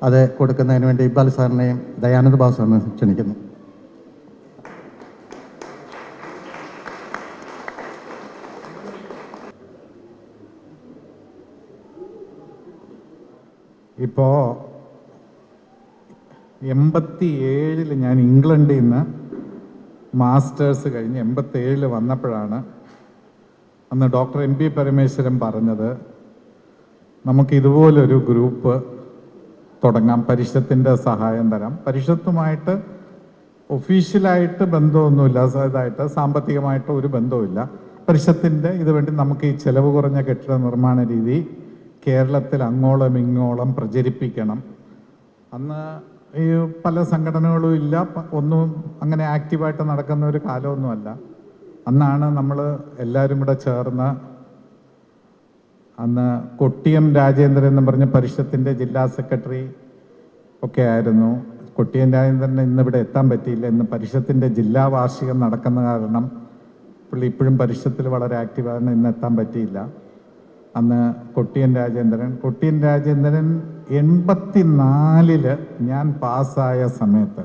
അത് കൊടുക്കുന്നതിന് വേണ്ടി ഇക്ബാൽ സാറിനെയും ദയാനന്ദ് ബാബു സാറിനെയും ക്ഷണിക്കുന്നു. ഇപ്പോൾ 87 ഞാൻ ഇംഗ്ലണ്ടിൽ നിന്ന് മാസ്റ്റേഴ്സ് കഴിഞ്ഞ് 87 വന്നപ്പോഴാണ് അന്ന് ഡോക്ടർ MP പരമേശ്വരൻ പറഞ്ഞത് നമുക്ക് ഇതുപോലൊരു ഗ്രൂപ്പ് തുടങ്ങാം, പരിഷത്തിൻ്റെ സഹായം തരാം. പരിഷത്തുമായിട്ട് ഒഫീഷ്യലായിട്ട് ബന്ധമൊന്നുമില്ല, ഇതായിട്ട് സാമ്പത്തികമായിട്ട് ഒരു ബന്ധവുമില്ല. പരിഷത്തിൻ്റെ ഇത് വേണ്ടി നമുക്ക് ഈ ചിലവ് കുറഞ്ഞ കെട്ടിട നിർമ്മാണ രീതി കേരളത്തിൽ അങ്ങോളം ഇങ്ങോളം പ്രചരിപ്പിക്കണം. അന്ന് ഈ പല സംഘടനകളും ഇല്ല, ഒന്നും അങ്ങനെ ആക്റ്റീവായിട്ട് നടക്കുന്ന ഒരു കാലമൊന്നുമല്ല. അന്നാണ് നമ്മൾ എല്ലാവരും കൂടെ ചേർന്ന്, അന്ന് കൊട്ടിയം രാജേന്ദ്രൻ എന്ന് പറഞ്ഞ പരിഷത്തിൻ്റെ ജില്ലാ സെക്രട്ടറി ഒക്കെ ആയിരുന്നു. കൊട്ടിയം രാജേന്ദ്രന് ഇന്നിവിടെ എത്താൻ പറ്റിയില്ല. ഇന്ന് പരിഷത്തിൻ്റെ ജില്ലാ വാർഷികം നടക്കുന്ന കാരണം പുള്ളി ഇപ്പോഴും പരിഷത്തിൽ വളരെ ആക്റ്റീവാണ്, ഇന്ന് എത്താൻ പറ്റിയില്ല. അന്ന് കൊട്ടിയം രാജേന്ദ്രൻ 84 ഞാൻ പാസ്സായ സമയത്ത്,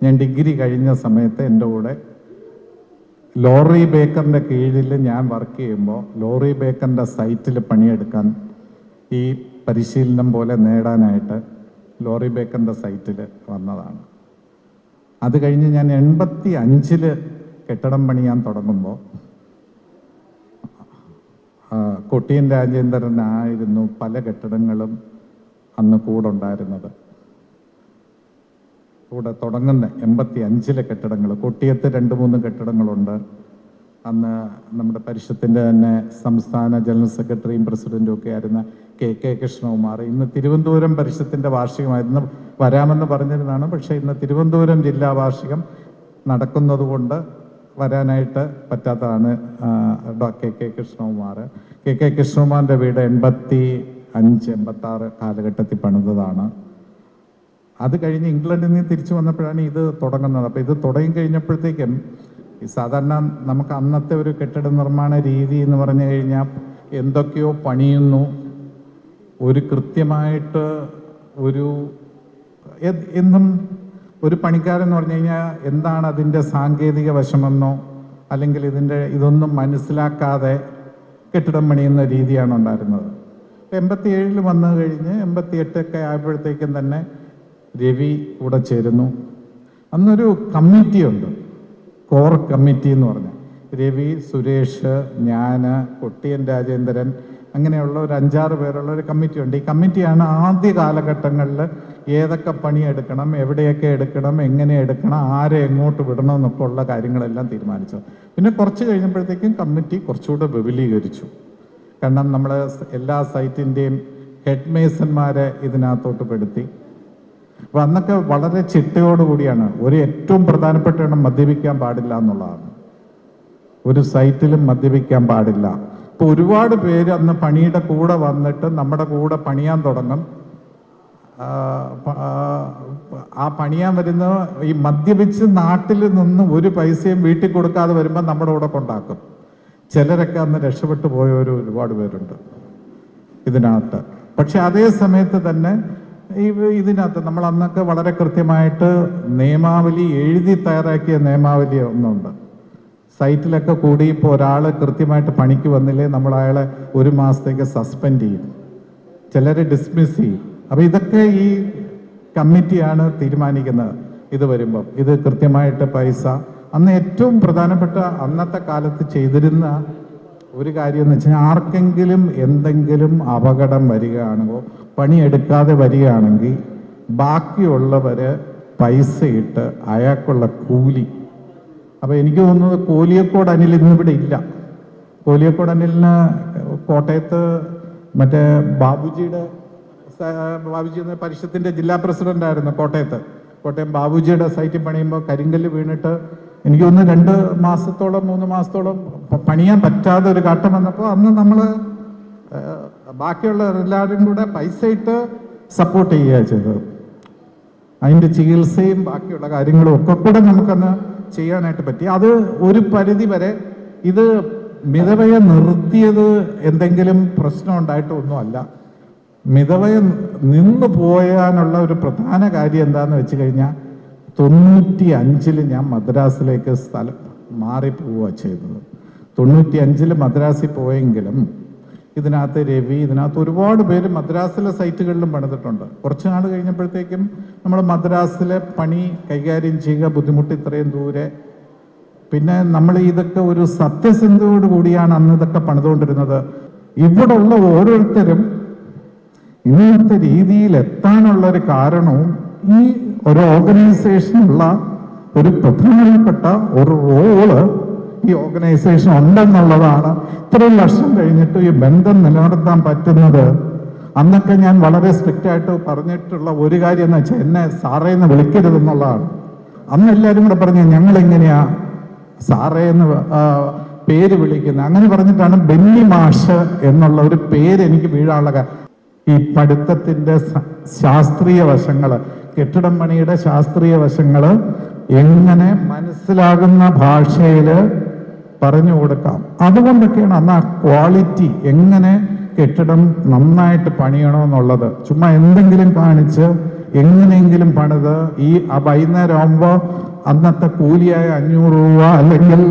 ഞാൻ ഡിഗ്രി കഴിഞ്ഞ സമയത്ത് എൻ്റെ കൂടെ ലോറി ബേക്കറിൻ്റെ കീഴിൽ ഞാൻ വർക്ക് ചെയ്യുമ്പോൾ ലോറി ബേക്കറിൻ്റെ സൈറ്റിൽ പണിയെടുക്കാൻ ഈ പരിശീലനം പോലെ നേടാനായിട്ട് ലോറി ബേക്കറിൻ്റെ സൈറ്റിൽ വന്നതാണ്. അത് കഴിഞ്ഞ് ഞാൻ 85 കെട്ടിടം പണിയാൻ തുടങ്ങുമ്പോൾ കൊട്ടിയം രാജേന്ദ്രനായിരുന്നു പല കെട്ടിടങ്ങളും അന്ന് കൂടെ ഉണ്ടായിരുന്നത്. കൂടെ തുടങ്ങുന്ന 85 കെട്ടിടങ്ങൾ, കൊട്ടിയത്ത് 2-3 കെട്ടിടങ്ങളുണ്ട്. അന്ന് നമ്മുടെ പരിഷത്തിൻ്റെ തന്നെ സംസ്ഥാന ജനറൽ സെക്രട്ടറിയും പ്രസിഡൻറ്റും ഒക്കെ ആയിരുന്ന കെ കൃഷ്ണകുമാർ. ഇന്ന് തിരുവനന്തപുരം പരിഷത്തിൻ്റെ വാർഷികമായിരുന്നു, വരാമെന്ന് പറഞ്ഞിരുന്നതാണ്. പക്ഷേ ഇന്ന് തിരുവനന്തപുരം ജില്ലാ വാർഷികം നടക്കുന്നത് കൊണ്ട് വരാനായിട്ട് പറ്റാത്തതാണ്. കെ കൃഷ്ണകുമാർ. കെ കൃഷ്ണകുമാറിൻ്റെ വീട് 85-86 കാലഘട്ടത്തിൽ പണിതതാണ്. അത് കഴിഞ്ഞ് ഇംഗ്ലണ്ടിൽ നിന്ന് തിരിച്ചു വന്നപ്പോഴാണ് ഇത് തുടങ്ങുന്നത്. അപ്പോൾ ഇത് തുടങ്ങി കഴിഞ്ഞപ്പോഴത്തേക്കും ഈ സാധാരണ നമുക്ക് അന്നത്തെ ഒരു കെട്ടിട നിർമ്മാണ രീതി എന്ന് പറഞ്ഞു കഴിഞ്ഞാൽ എന്തൊക്കെയോ പണിയുന്നു, ഒരു കൃത്യമായിട്ട് ഒരു എന്നും ഒരു പണിക്കാരൻ എന്ന് പറഞ്ഞു കഴിഞ്ഞാൽ എന്താണ് അതിൻ്റെ സാങ്കേതിക വശമെന്നോ അല്ലെങ്കിൽ ഇതൊന്നും മനസ്സിലാക്കാതെ കെട്ടിടം പണിയുന്ന രീതിയാണ് ഉണ്ടായിരുന്നത്. 87 വന്നു കഴിഞ്ഞ് 88 ആയപ്പോഴത്തേക്കും തന്നെ രവി കൂടെ ചേരുന്നു. അന്നൊരു കമ്മിറ്റിയുണ്ട്, കോർ കമ്മിറ്റി എന്ന് പറഞ്ഞാൽ രവി, സുരേഷ്, ഞാൻ, കൊട്ടിയൻ രാജേന്ദ്രൻ, അങ്ങനെയുള്ള ഒരു 5-6 പേരുള്ള ഒരു കമ്മിറ്റിയുണ്ട്. ഈ കമ്മിറ്റിയാണ് ആദ്യ കാലഘട്ടങ്ങളിൽ ഏതൊക്കെ പണിയെടുക്കണം, എവിടെയൊക്കെ എടുക്കണം, എങ്ങനെ എടുക്കണം, ആരെ എങ്ങോട്ട് വിടണം എന്നൊക്കെ ഉള്ള കാര്യങ്ങളെല്ലാം തീരുമാനിച്ചത്. പിന്നെ കുറച്ച് കഴിഞ്ഞപ്പോഴത്തേക്കും കമ്മിറ്റി കുറച്ചുകൂടെ വിപുലീകരിച്ചു. കാരണം നമ്മൾ എല്ലാ സൈറ്റിൻ്റെയും ഹെഡ് മേസന്മാരെ ഇതിനകത്തോട്ട് പെടുത്തി. അപ്പോൾ അന്നൊക്കെ വളരെ ചിട്ടയോടുകൂടിയാണ്. ഏറ്റവും പ്രധാനപ്പെട്ട ഇനം മദ്യപിക്കാൻ പാടില്ല എന്നുള്ളതാണ്. ഒരു സൈറ്റിലും മദ്യപിക്കാൻ പാടില്ല. ഇപ്പോൾ ഒരുപാട് പേര് അന്ന് പണിയുടെ കൂടെ വന്നിട്ട് നമ്മുടെ കൂടെ പണിയാൻ തുടങ്ങും. ആ പണിയാൻ വരുന്ന ഈ മദ്യപിച്ച് നാട്ടിൽ നിന്ന് ഒരു പൈസയും വീട്ടിൽ കൊടുക്കാതെ വരുമ്പോൾ നമ്മുടെ കൂടെ കൊണ്ടാക്കും. ചിലരൊക്കെ അന്ന് രക്ഷപ്പെട്ടു പോയവർ ഒരുപാട് പേരുണ്ട് ഇതിനകത്ത്. പക്ഷെ അതേ സമയത്ത് തന്നെ ഇതിനകത്ത് നമ്മൾ അന്നൊക്കെ വളരെ കൃത്യമായിട്ട് നിയമാവലി എഴുതി തയ്യാറാക്കിയ നിയമാവലി ഒന്നുണ്ട്. സൈറ്റിലൊക്കെ കൂടി ഇപ്പോൾ ഒരാൾ കൃത്യമായിട്ട് പണിക്ക് വന്നില്ലേ നമ്മൾ അയാളെ 1 മാസത്തേക്ക് സസ്പെൻഡ് ചെയ്യും, ചിലരെ ഡിസ്മിസ് ചെയ്യും. അപ്പോൾ ഇതൊക്കെ ഈ കമ്മിറ്റിയാണ് തീരുമാനിക്കുന്നത്. ഇത് വരുമ്പം ഇത് കൃത്യമായിട്ട് പൈസ അന്ന് ഏറ്റവും പ്രധാനപ്പെട്ട അന്നത്തെ കാലത്ത് ചെയ്തിരുന്ന ഒരു കാര്യം എന്ന് വെച്ചാൽ ആർക്കെങ്കിലും എന്തെങ്കിലും അപകടം വരികയാണെങ്കിലോ പണിയെടുക്കാതെ വരികയാണെങ്കിൽ ബാക്കിയുള്ളവർ പൈസ ഇട്ട് അയാൾക്കുള്ള കൂലി. അപ്പോൾ എനിക്ക് തോന്നുന്നത് കോലിയക്കോട് അനിൽ ഇന്നിവിടെ ഇല്ല. കോലിയക്കോട് അനിലിന് കോട്ടയത്ത് മറ്റേ ബാബുജി എന്ന പരിഷത്തിൻ്റെ ജില്ലാ പ്രസിഡൻ്റായിരുന്നു കോട്ടയം ബാബുജിയുടെ സൈറ്റിൽ പണിയുമ്പോൾ കരിങ്കല്ല് വീണിട്ട് എനിക്ക് തോന്നുന്നു 2 മാസത്തോളം 3 മാസത്തോളം പണിയാൻ പറ്റാതെ ഒരു ഘട്ടം വന്നപ്പോൾ അന്ന് നമ്മൾ ബാക്കിയുള്ള എല്ലാവരും കൂടെ പൈസ ഇട്ട് സപ്പോർട്ട് ചെയ്യുക ചെയ്തത്. അതിൻ്റെ ചികിത്സയും ബാക്കിയുള്ള കാര്യങ്ങളും ഒക്കെ കൂടെ നമുക്കന്ന് ചെയ്യാനായിട്ട് പറ്റി. അത് ഒരു പരിധി വരെ ഇത് മിതവയെ നിർത്തിയത് എന്തെങ്കിലും പ്രശ്നം ഉണ്ടായിട്ടൊന്നുമല്ല. മിതവയെ നിന്ന് പോയാനുള്ള ഒരു പ്രധാന കാര്യം എന്താണെന്ന് വെച്ച് കഴിഞ്ഞാൽ 95 ഞാൻ മദ്രാസിലേക്ക് മാറിപ്പോവുക ചെയ്തത്. 95 മദ്രാസിൽ പോയെങ്കിലും ഇതിനകത്ത് രവി, ഇതിനകത്ത് ഒരുപാട് പേര് മദ്രാസിലെ സൈറ്റുകളിലും പണിതിട്ടുണ്ട്. കുറച്ച് നാൾ കഴിഞ്ഞപ്പോഴത്തേക്കും നമ്മൾ മദ്രാസിലെ പണി കൈകാര്യം ചെയ്യുക ബുദ്ധിമുട്ട് ഇത്രയും ദൂരെ. പിന്നെ നമ്മൾ ഇതൊക്കെ ഒരു സത്യസന്ധതയോട് കൂടിയാണ് അന്ന് ഇതൊക്കെ പണിതുകൊണ്ടിരുന്നത്. ഇവിടെ ഉള്ള ഓരോരുത്തരും ഇന്നത്തെ രീതിയിൽ എത്താനുള്ളൊരു കാരണവും ഈ ഒരു ഓർഗനൈസേഷനുള്ള ഒരു പ്രധാനപ്പെട്ട ഒരു റോള് ഈ ഓർഗനൈസേഷൻ ഉണ്ടെന്നുള്ളതാണ്. ഇത്രയും വർഷം കഴിഞ്ഞിട്ട് ഈ ബന്ധം നിലനിർത്താൻ പറ്റുന്നത്. അന്നൊക്കെ ഞാൻ വളരെ സ്ട്രിക്റ്റ് ആയിട്ട് പറഞ്ഞിട്ടുള്ള ഒരു കാര്യം എന്ന് വെച്ചാൽ എന്നെ സാറേ എന്ന് വിളിക്കരുതെന്നുള്ളതാണ്. അന്ന് എല്ലാവരും കൂടെ പറഞ്ഞു ഞങ്ങളെങ്ങനെയാ സാറേ എന്ന് പേര് വിളിക്കുന്നത്. അങ്ങനെ പറഞ്ഞിട്ടാണ് ബെന്നി മാഷ് എന്നുള്ള ഒരു പേര് എനിക്ക് വീഴാനുള്ള ഈ പഠിത്തത്തിൻ്റെ ശാസ്ത്രീയ വശങ്ങൾ, കെട്ടിടം പണിയുടെ ശാസ്ത്രീയ വശങ്ങൾ എങ്ങനെ മനസ്സിലാകുന്ന ഭാഷയിൽ പറഞ്ഞു കൊടുക്കാം. അതുകൊണ്ടൊക്കെയാണ് അന്ന് ആ ക്വാളിറ്റി എങ്ങനെ കെട്ടിടം നന്നായിട്ട് പണിയണമെന്നുള്ളത്. ചുമ്മാ എന്തെങ്കിലും കാണിച്ച് എങ്ങനെയെങ്കിലും പണിത് ഈ വൈകുന്നേരം ആകുമ്പോൾ അന്നത്തെ കൂലിയായ 500 രൂപ അല്ലെങ്കിൽ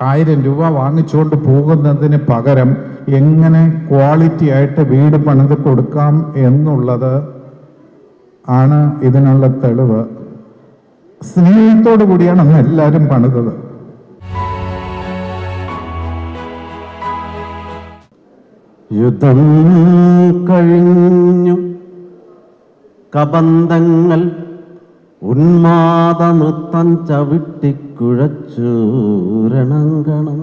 1000 രൂപ വാങ്ങിച്ചുകൊണ്ട് പോകുന്നതിന് പകരം എങ്ങനെ ക്വാളിറ്റി ആയിട്ട് വീട് പണിത് കൊടുക്കാം എന്നുള്ളത് ആണ് ഇതിനുള്ള തെളിവ്. സ്നേഹത്തോടു കൂടിയാണ് അന്ന് എല്ലാവരും പണിതത്. യുദ്ധം കഴിഞ്ഞു കബന്ധങ്ങൾ ഉന്മാദ നൃത്തം ചവിട്ടിക്കുഴച്ചു രണങ്കണം.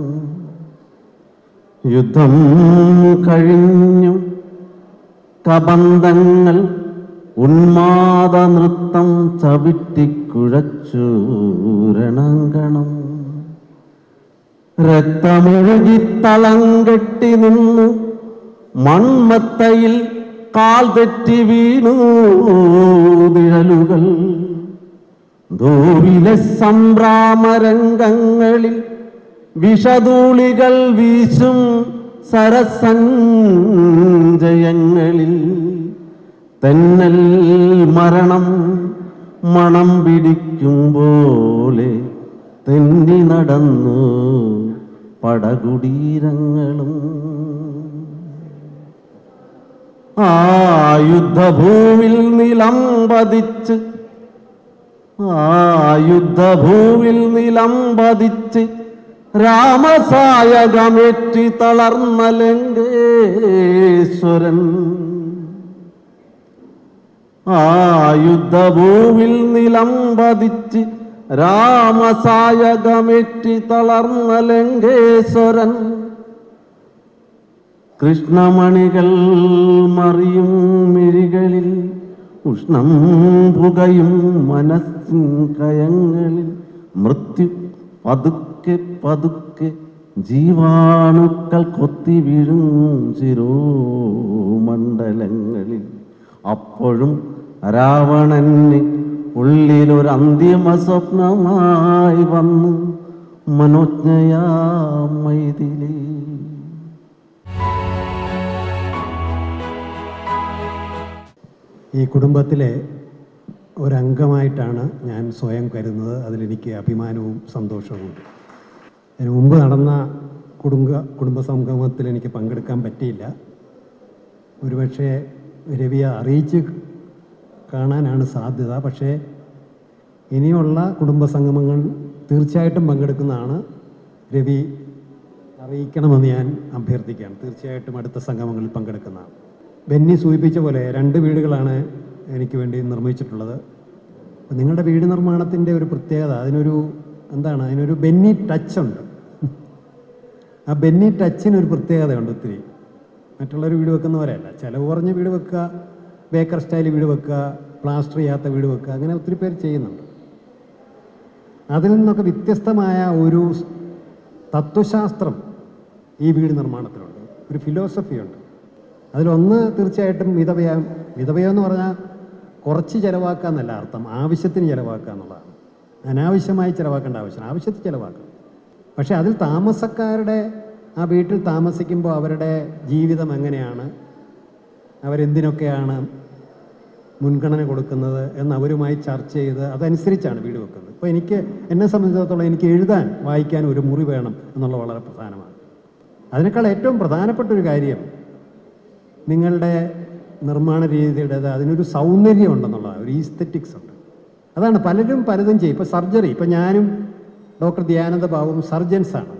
യുദ്ധം കഴിഞ്ഞു കബന്ധങ്ങൾ ഉന്മാദ നൃത്തം ചവിട്ടിക്കുഴച്ചു രണാങ്കണം. രക്തമൊഴുകിത്തളം കെട്ടി നിന്നു മൺമത്തയിൽ കാൽ തെറ്റി വീണു നിഴലുകൾ. ധൂവിലെ സംഭ്രാമരംഗങ്ങളിൽ വിഷധൂളികൾ വീശും സരസഞ്ജയങ്ങളിൽ തെന്നൽ മരണം മണം പിടിക്കുമ്പോലെ തെന്നി നടന്നു പടകുടീരങ്ങളും. ആ യുദ്ധഭൂവിൽ നിലം പതിച്ച് രാമസായകമേറ്റി തളർന്ന ലങ്കേശ്വരൻ. ആ യുദ്ധഭൂവിൽ നിലം പതിച്ച് രാമസായകമേറ്റി തളർന്ന ലങ്കേശ്വരൻ. കൃഷ്ണമണികൾ മറിയും മിഴികളിൽ ഉഷ്ണം പുകയും മനസ്സിൻ കയങ്ങളിൽ മൃത്യു പതുക്കെ പതുക്കെ ജീവാണുക്കൾ കൊത്തി വീഴും ശിരോമണ്ഡലങ്ങളിൽ. അപ്പോഴും രാവണന് ഉള്ളിലൊരു അന്തിമ സ്വപ്നമായി വന്നു മനോജ്ഞയാ മൈഥിലി. ഈ കുടുംബത്തിലെ ഒരംഗമായിട്ടാണ് ഞാൻ സ്വയം കരുതുന്നത്. അതിലെനിക്ക് അഭിമാനവും സന്തോഷവുമുണ്ട്. അതിന് മുമ്പ് നടന്ന കുടുംബ സംഗമത്തിൽ എനിക്ക് പങ്കെടുക്കാൻ പറ്റിയില്ല. ഒരുപക്ഷെ രവിയെ അറിയിച്ച് കാണാനാണ് സാധ്യത. പക്ഷേ ഇനിയുള്ള കുടുംബ സംഗമങ്ങൾ തീർച്ചയായിട്ടും പങ്കെടുക്കുന്നതാണ്. രവി അറിയിക്കണമെന്ന് ഞാൻ അഭ്യർത്ഥിക്കുകയാണ്. തീർച്ചയായിട്ടും അടുത്ത സംഗമങ്ങളിൽ പങ്കെടുക്കുന്നതാണ്. ബെന്നി സൂചിപ്പിച്ച പോലെ 2 വീടുകളാണ് എനിക്ക് വേണ്ടി നിർമ്മിച്ചിട്ടുള്ളത്. അപ്പം നിങ്ങളുടെ വീട് നിർമ്മാണത്തിൻ്റെ ഒരു പ്രത്യേകത, അതിനൊരു ബെന്നി ടച്ച് ഉണ്ട്. ആ ബെന്നി ടച്ചിനൊരു പ്രത്യേകതയുണ്ട് ഒത്തിരി. മറ്റുള്ളവർ വീട് വെക്കുന്ന പോലെയല്ല. ചിലവ് കുറഞ്ഞ വീട് വെക്കുക, ബേക്കർ സ്റ്റൈൽ വീട് വെക്കുക, പ്ലാസ്റ്റർ ചെയ്യാത്ത വീട് വെക്കുക, അങ്ങനെ ഒത്തിരി പേര് ചെയ്യുന്നുണ്ട്. അതിൽ നിന്നൊക്കെ വ്യത്യസ്തമായ ഒരു തത്വശാസ്ത്രം ഈ വീട് നിർമ്മാണത്തിലുണ്ട്. ഒരു ഫിലോസഫിയുണ്ട്. അതിലൊന്ന് തീർച്ചയായിട്ടും മിതവ്യയം എന്ന് പറഞ്ഞാൽ കുറച്ച് ചിലവാക്കുക എന്നല്ല അർത്ഥം, ആവശ്യത്തിന് ചിലവാക്കുക എന്നുള്ളതാണ്. അനാവശ്യമായി ചിലവാക്കേണ്ട ആവശ്യത്തിൽ ചിലവാക്കണം. പക്ഷേ അതിൽ താമസക്കാരുടെ ആ വീട്ടിൽ താമസിക്കുമ്പോൾ അവരുടെ ജീവിതം എങ്ങനെയാണ്, അവരെന്തിനൊക്കെയാണ് മുൻഗണന കൊടുക്കുന്നത് എന്ന് അവരുമായി ചർച്ച ചെയ്ത് അതനുസരിച്ചാണ് വീട് വെക്കുന്നത്. ഇപ്പോൾ എന്നെ സംബന്ധിച്ചിടത്തോളം എനിക്ക് എഴുതാൻ വായിക്കാൻ ഒരു മുറി വേണം എന്നുള്ളത് വളരെ പ്രധാനമാണ്. അതിനേക്കാൾ ഏറ്റവും പ്രധാനപ്പെട്ട ഒരു കാര്യം നിങ്ങളുടെ നിർമ്മാണ രീതിയുടേത് അതിനൊരു സൗന്ദര്യം ഉണ്ടെന്നുള്ളതാണ്, ഒരു ഈസ്തെറ്റിക്സ് ഉണ്ട്. അതാണ് പലരും പലതും ചെയ്യും. ഇപ്പോൾ സർജറി, ഇപ്പോൾ ഞാനും ഡോക്ടർ ധ്യാനന്ദ ബാബുവും സർജൻസാണ്.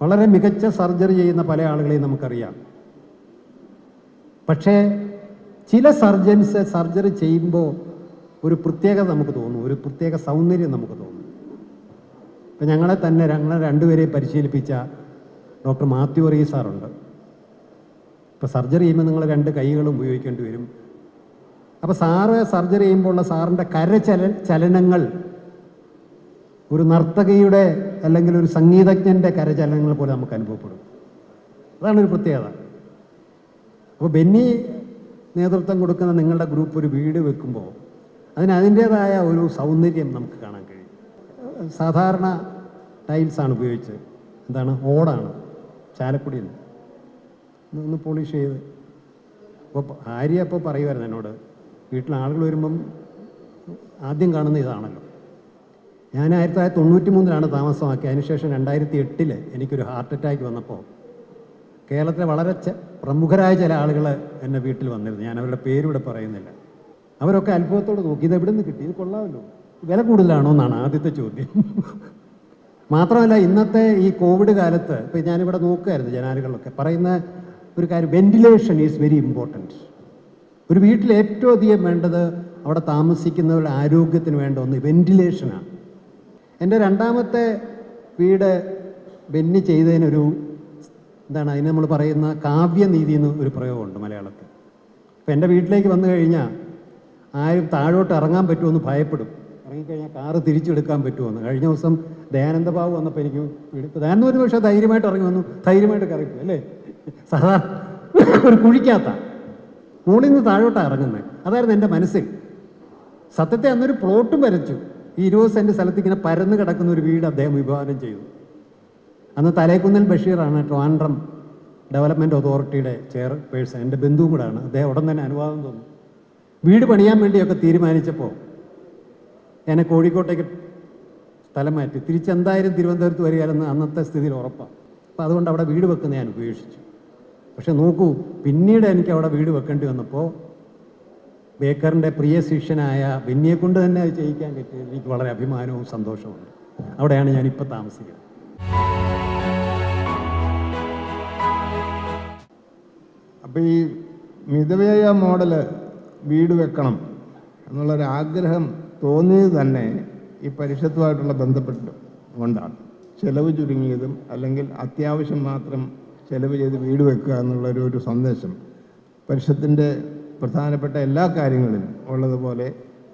വളരെ മികച്ച സർജറി ചെയ്യുന്ന പല ആളുകളെയും നമുക്കറിയാം. പക്ഷേ ചില സർജറി ചെയ്യുമ്പോൾ ഒരു പ്രത്യേകത നമുക്ക് തോന്നും, ഒരു പ്രത്യേക സൗന്ദര്യം നമുക്ക് തോന്നും. ഇപ്പം ഞങ്ങളെ 2 പേരെയും പരിശീലിപ്പിച്ച ഡോക്ടർ മാത്യു വർഗീസ് സാറുണ്ട്. ഇപ്പോൾ സർജറി ചെയ്യുമ്പോൾ നിങ്ങൾ 2 കൈകളും ഉപയോഗിക്കേണ്ടി വരും. അപ്പോൾ സാറ് സർജറി ചെയ്യുമ്പോഴുള്ള സാറിൻ്റെ ചലനങ്ങൾ ഒരു നർത്തകിയുടെ അല്ലെങ്കിൽ ഒരു സംഗീതജ്ഞൻ്റെ കരചലനങ്ങൾ പോലെ നമുക്ക് അനുഭവപ്പെടും. അതാണൊരു പ്രത്യേകത. അപ്പോൾ ബെന്നി നേതൃത്വം കൊടുക്കുന്ന നിങ്ങളുടെ ഗ്രൂപ്പ് ഒരു വീട് വെക്കുമ്പോൾ അതിൻ്റേതായ ഒരു സൗന്ദര്യം നമുക്ക് കാണാൻ കഴിയും. സാധാരണ ടൈൽസാണ് ഉപയോഗിച്ച്, ഓടാണ്, ചാലക്കുടിയിൽ നിന്ന് പോളിഷ് ചെയ്ത്. അപ്പോൾ ആര്യ അപ്പോൾ പറയുമായിരുന്നു എന്നോട്, വീട്ടിൽ ആളുകൾ വരുമ്പം ആദ്യം കാണുന്ന ഇതാണല്ലോ. ഞാൻ 1993 താമസമാക്കി. അതിനുശേഷം 2008 എനിക്കൊരു ഹാർട്ട് അറ്റാക്ക് വന്നപ്പോൾ കേരളത്തിലെ വളരെ പ്രമുഖരായ ചില ആളുകൾ എൻ്റെ വീട്ടിൽ വന്നിരുന്നു. ഞാൻ അവരുടെ പേരിവിടെ പറയുന്നില്ല. അവരൊക്കെ അത്ഭുതത്തോടെ നോക്കി, ഇത് എവിടെ നിന്ന് കിട്ടി, ഇത് കൊള്ളാമല്ലോ, വില കൂടുതലാണോ എന്നാണ് ആദ്യത്തെ ചോദ്യം. മാത്രമല്ല ഇന്നത്തെ ഈ കോവിഡ് കാലത്ത് ഇപ്പോൾ ഞാനിവിടെ നോക്കുമായിരുന്നു, ജനാലുകളിലൊക്കെ പറയുന്ന ഒരു കാര്യം, വെന്റിലേഷൻ ഈസ് വെരി ഇമ്പോർട്ടൻറ്റ്. ഒരു വീട്ടിൽ ഏറ്റവും അധികം വേണ്ടത് അവിടെ താമസിക്കുന്നവരുടെ ആരോഗ്യത്തിന് വേണ്ട ഒന്ന് വെന്റിലേഷനാണ്. എൻ്റെ 2ാമത്തെ വീട് ബെന്നി ചെയ്തതിനൊരു എന്താണ് അതിന് നമ്മൾ പറയുന്ന കാവ്യനീതി എന്ന് ഒരു പ്രയോഗമുണ്ട് മലയാളത്തിൽ. അപ്പോൾ എൻ്റെ വീട്ടിലേക്ക് വന്നു കഴിഞ്ഞാൽ ആരും താഴോട്ട് ഇറങ്ങാൻ പറ്റുമെന്ന് ഭയപ്പെടും. ഇറങ്ങിക്കഴിഞ്ഞാൽ കാറ് തിരിച്ചെടുക്കാൻ പറ്റുമെന്ന്. കഴിഞ്ഞ ദിവസം ദയാനന്ദ ബാബു വന്നപ്പോൾ എനിക്ക് ദയാനന്ദ ഒരു പക്ഷേ ധൈര്യമായിട്ട് ഇറങ്ങി വന്നു, ധൈര്യമായിട്ട് കറക്കും അല്ലേ. സാധാരണ ഒരു കുഴിക്കാത്ത മുകളിൽ നിന്ന് താഴോട്ടാണ് ഇറങ്ങുന്നത്. അതായിരുന്നു എൻ്റെ മനസ്സിൽ. സത്യത്തെ അന്നൊരു പ്ലോട്ടും വരച്ചു. ഈ 20 സെൻറ്റ് സ്ഥലത്ത് ഇങ്ങനെ പരന്ന് കിടക്കുന്ന ഒരു വീട് അദ്ദേഹം വിഭാവനം ചെയ്തു. അന്ന് തലേക്കുന്നൽ ബഷീറാണ് ട്രിവാൻഡ്രം ഡെവലപ്മെൻറ്റ് അതോറിറ്റിയുടെ ചെയർപേഴ്സൺ, എൻ്റെ ബന്ധുവും കൂടാണ്. അദ്ദേഹം ഉടൻ തന്നെ അനുവാദം തന്നു. വീട് പണിയാൻ വേണ്ടിയൊക്കെ തീരുമാനിച്ചപ്പോൾ എന്നെ കോഴിക്കോട്ടേക്ക് സ്ഥലം മാറ്റി തിരിച്ചെന്തായാലും തിരുവനന്തപുരത്ത് വരികയാണെന്ന് അന്നത്തെ സ്ഥിതിയിൽ ഉറപ്പാണ്. അപ്പോൾ അതുകൊണ്ട് അവിടെ വീട് വെക്കുന്ന ഞാൻ ഉപേക്ഷിച്ചു. പക്ഷെ നോക്കൂ, പിന്നീട് എനിക്ക് അവിടെ വീട് വെക്കേണ്ടി വന്നപ്പോൾ ബേക്കറിൻ്റെ പ്രിയ ശിഷ്യനായ ബെന്നിയെ കൊണ്ട് തന്നെ അത് ചെയ്യിക്കാൻ പറ്റിയത് എനിക്ക് വളരെ അഭിമാനവും സന്തോഷവുമുണ്ട്. അവിടെയാണ് ഞാനിപ്പോൾ താമസിക്കുന്നത്. അപ്പോൾ ഈ മിതവ്യയ മോഡല് വീട് വെക്കണം എന്നുള്ളൊരാഗ്രഹം തോന്നിയത് തന്നെ ഈ പരിഷത്തുമായിട്ടുള്ള ബന്ധപ്പെട്ട് കൊണ്ടാണ്. ചെലവ് ചുരുങ്ങിയതും അല്ലെങ്കിൽ അത്യാവശ്യം മാത്രം ചെലവ് ചെയ്ത് വീട് വെക്കുക എന്നുള്ളൊരു സന്ദേശം പരിഷത്തിൻ്റെ പ്രധാനപ്പെട്ട എല്ലാ കാര്യങ്ങളിലും ഉള്ളതുപോലെ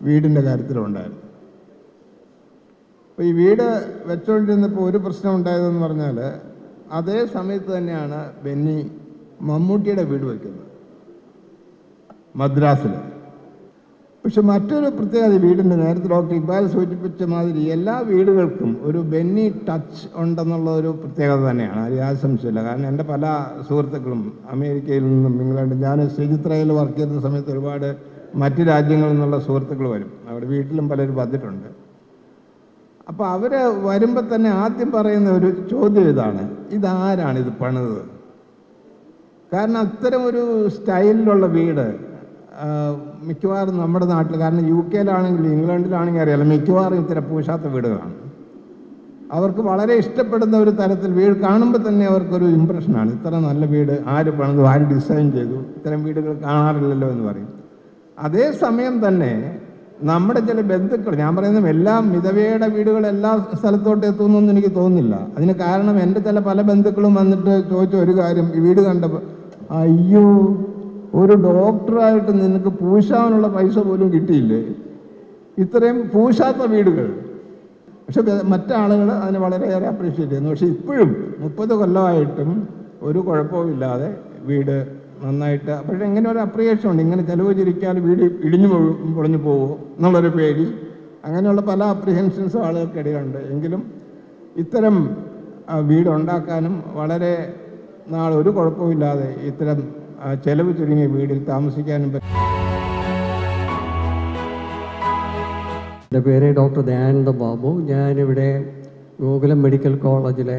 വീടിൻ്റെ കാര്യത്തിലുണ്ടായിരുന്നു. അപ്പോൾ ഈ വീട് വെച്ചുകൊണ്ടിരുന്നപ്പോൾ ഒരു പ്രശ്നം ഉണ്ടായതെന്ന് പറഞ്ഞാൽ അതേ സമയത്ത് തന്നെയാണ് ബെന്നി മമ്മൂട്ടിയുടെ വീട് വയ്ക്കുന്നത് മദ്രാസിൽ. പക്ഷെ മറ്റൊരു പ്രത്യേകത വീടിൻ്റെ, നേരത്തെ ഡോക്ടർ ഇക്ബാൽ സൂചിപ്പിച്ച മാതിരി എല്ലാ വീടുകൾക്കും ഒരു ബെന്നി ടച്ച് ഉണ്ടെന്നുള്ള ഒരു പ്രത്യേകത തന്നെയാണ്. അത് ആശംസയില്ല. കാരണം എൻ്റെ പല സുഹൃത്തുക്കളും അമേരിക്കയിൽ നിന്നും ഇംഗ്ലണ്ടിൽ, ഞാൻ ശ്രീചിത്രയിൽ വർക്ക് ചെയ്യുന്ന സമയത്ത് ഒരുപാട് മറ്റ് രാജ്യങ്ങളിൽ നിന്നുള്ള സുഹൃത്തുക്കൾ വരും. അവിടെ വീട്ടിലും പലരും വന്നിട്ടുണ്ട്. അപ്പോൾ അവർ വരുമ്പോൾ തന്നെ ആദ്യം പറയുന്ന ഒരു ചോദ്യം ഇതാണ്: ഇതാരാണ് ഇത് പണിത്? കാരണം അത്തരം ഒരു സ്റ്റൈലിലുള്ള വീട് മിക്കവാറും നമ്മുടെ നാട്ടിൽ, കാരണം UK-ലാണെങ്കിലും ഇംഗ്ലണ്ടിലാണെങ്കിലും അറിയാലോ, മിക്കവാറും ഇത്തരം പൂശാത്ത വീടുകളാണ്. അവർക്ക് വളരെ ഇഷ്ടപ്പെടുന്ന ഒരു തരത്തിൽ വീട് കാണുമ്പോൾ തന്നെ അവർക്കൊരു ഇമ്പ്രഷനാണ്, ഇത്ര നല്ല വീട് ആര് പണിതു, ആര് ഡിസൈൻ ചെയ്തു, ഇത്തരം വീടുകൾ കാണാറില്ലല്ലോ എന്ന് പറയും. അതേസമയം തന്നെ നമ്മുടെ ചില ബന്ധുക്കൾ, ഞാൻ പറയുന്നത് എല്ലാം മിതവ്യയുടെ വീടുകൾ എല്ലാ സ്ഥലത്തോട്ട് എത്തുന്നൊന്നും എനിക്ക് തോന്നുന്നില്ല. അതിന് കാരണം എൻ്റെ ചില പല ബന്ധുക്കളും വന്നിട്ട് ചോദിച്ച ഒരു കാര്യം, ഈ വീട് കണ്ടപ്പോൾ, അയ്യോ ഒരു ഡോക്ടറായിട്ട് നിനക്ക് പൂശാനുള്ള പൈസ പോലും കിട്ടിയില്ലേ, ഇത്രയും പൂശാത്ത വീടുകൾ. പക്ഷെ മറ്റാളുകൾ അതിനെ വളരെയേറെ അപ്രീഷിയേറ്റ് ചെയ്യുന്നു. പക്ഷെ ഇപ്പോഴും 30 കൊല്ലമായിട്ടും ഒരു കുഴപ്പവുമില്ലാതെ വീട് നന്നായിട്ട്. പക്ഷേ എങ്ങനെ ഒരു അപ്രിയേഷൻ ഉണ്ട്, ഇങ്ങനെ ചിലവ് ചിരിക്കാൻ വീട് ഇടിഞ്ഞു പൊളിഞ്ഞു പോകുമോ എന്നുള്ളൊരു പേടി, അങ്ങനെയുള്ള പല അപ്രിഹെൻഷൻസും ആളുകൾക്കിടയിലുണ്ട്. എങ്കിലും ഇത്തരം വീടുണ്ടാക്കാനും വളരെ നാൾ ഒരു കുഴപ്പമില്ലാതെ ഇത്തരം ചെലവ് ചുരുങ്ങിയ വീടിൽ താമസിക്കാനും പറ്റും. എൻ്റെ പേര് ഡോക്ടർ ദയാനന്ദ ബാബു. ഞാനിവിടെ ഗോകുലം മെഡിക്കൽ കോളേജിലെ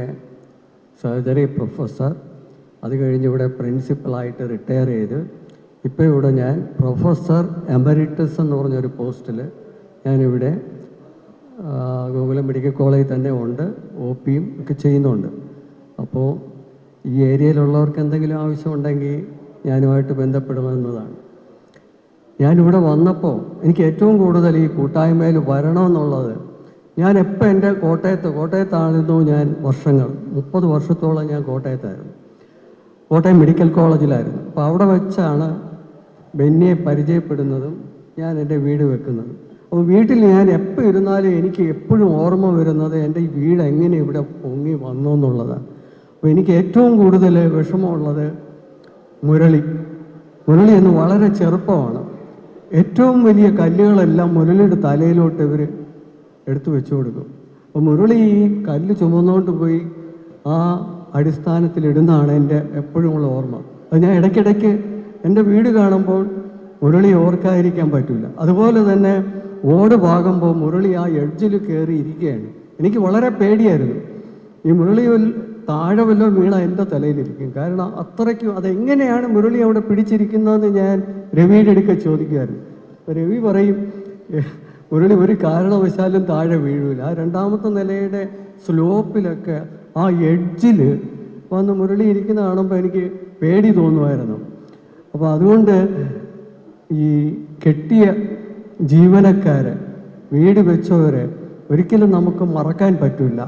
സർജറി പ്രൊഫസർ, അത് കഴിഞ്ഞ് ഇവിടെ പ്രിൻസിപ്പളായിട്ട് റിട്ടയർ ചെയ്ത് ഇപ്പോൾ ഇവിടെ ഞാൻ പ്രൊഫസർ എമറിറ്റസ് എന്ന് പറഞ്ഞൊരു പോസ്റ്റിൽ ഞാനിവിടെ ഗോകുലം മെഡിക്കൽ കോളേജിൽ തന്നെ ഉണ്ട്, OP-യും ഒക്കെ ചെയ്യുന്നുണ്ട്. അപ്പോൾ ഈ ഏരിയയിലുള്ളവർക്ക് എന്തെങ്കിലും ആവശ്യമുണ്ടെങ്കിൽ ഞാനുമായിട്ട് ബന്ധപ്പെടുമെന്നതാണ്. ഞാനിവിടെ വന്നപ്പോൾ എനിക്ക് ഏറ്റവും കൂടുതൽ ഈ കൂട്ടായ്മയിൽ വരണമെന്നുള്ളത്, ഞാൻ എപ്പോൾ എൻ്റെ കോട്ടയത്തായിരുന്നു ഞാൻ വർഷങ്ങൾ, 30 വർഷത്തോളം ഞാൻ കോട്ടയത്തായിരുന്നു, കോട്ടയം മെഡിക്കൽ കോളേജിലായിരുന്നു. അപ്പോൾ അവിടെ വെച്ചാണ് ബെന്നിയെ പരിചയപ്പെടുന്നതും ഞാൻ എൻ്റെ വീട് വെക്കുന്നതും. അപ്പോൾ വീട്ടിൽ ഞാൻ എപ്പോൾ ഇരുന്നാലും എനിക്ക് എപ്പോഴും ഓർമ്മ വരുന്നത് എൻ്റെ ഈ വീട് എങ്ങനെ ഇവിടെ പൊങ്ങി വന്നു എന്നുള്ളതാണ്. അപ്പോൾ എനിക്ക് ഏറ്റവും കൂടുതൽ വിഷമമുള്ളത് മുരളി എന്ന് വളരെ ചെറുപ്പമാണ്. ഏറ്റവും വലിയ കല്ലുകളെല്ലാം മുരളിയുടെ തലയിലോട്ട് ഇവർ എടുത്തു വെച്ചു കൊടുക്കും. അപ്പോൾ മുരളി ഈ കല്ല് ചുമന്നുകൊണ്ട് പോയി ആ അടിസ്ഥാനത്തിലിടുന്നതാണ് എൻ്റെ എപ്പോഴുമുള്ള ഓർമ്മ. അത് ഞാൻ ഇടയ്ക്കിടയ്ക്ക് എൻ്റെ വീട് കാണുമ്പോൾ മുരളി ഓർക്കാതിരിക്കാൻ പറ്റില്ല. അതുപോലെ തന്നെ ഓട് പാകുമ്പോൾ മുരളി ആ എഡ്ജിൽ കയറി ഇരിക്കുകയാണ്. എനിക്ക് വളരെ പേടിയായിരുന്നു. ഈ മുരളി താഴെ വല്ലതും വീണ എൻ്റെ തലയിലിരിക്കും. കാരണം അത്രയ്ക്കും അതെങ്ങനെയാണ് മുരളി അവിടെ പിടിച്ചിരിക്കുന്നതെന്ന് ഞാൻ രവിയുടെ അടുക്ക ചോദിക്കുമായിരുന്നു. അപ്പോൾ രവി പറയും, മുരളി ഒരു കാരണവശാലും താഴെ വീഴില്ല. ആ 2ാമത്തെ നിലയുടെ സ്ലോപ്പിലൊക്കെ ആ എഡ്ജിൽ വന്ന് മുരളി ഇരിക്കുന്ന കാണുമ്പോൾ എനിക്ക് പേടി തോന്നുമായിരുന്നു. അപ്പോൾ അതുകൊണ്ട് ഈ കെട്ടിയ ജീവനക്കാരെ, വീട് വെച്ചവരെ ഒരിക്കലും നമുക്ക് മറക്കാൻ പറ്റില്ല.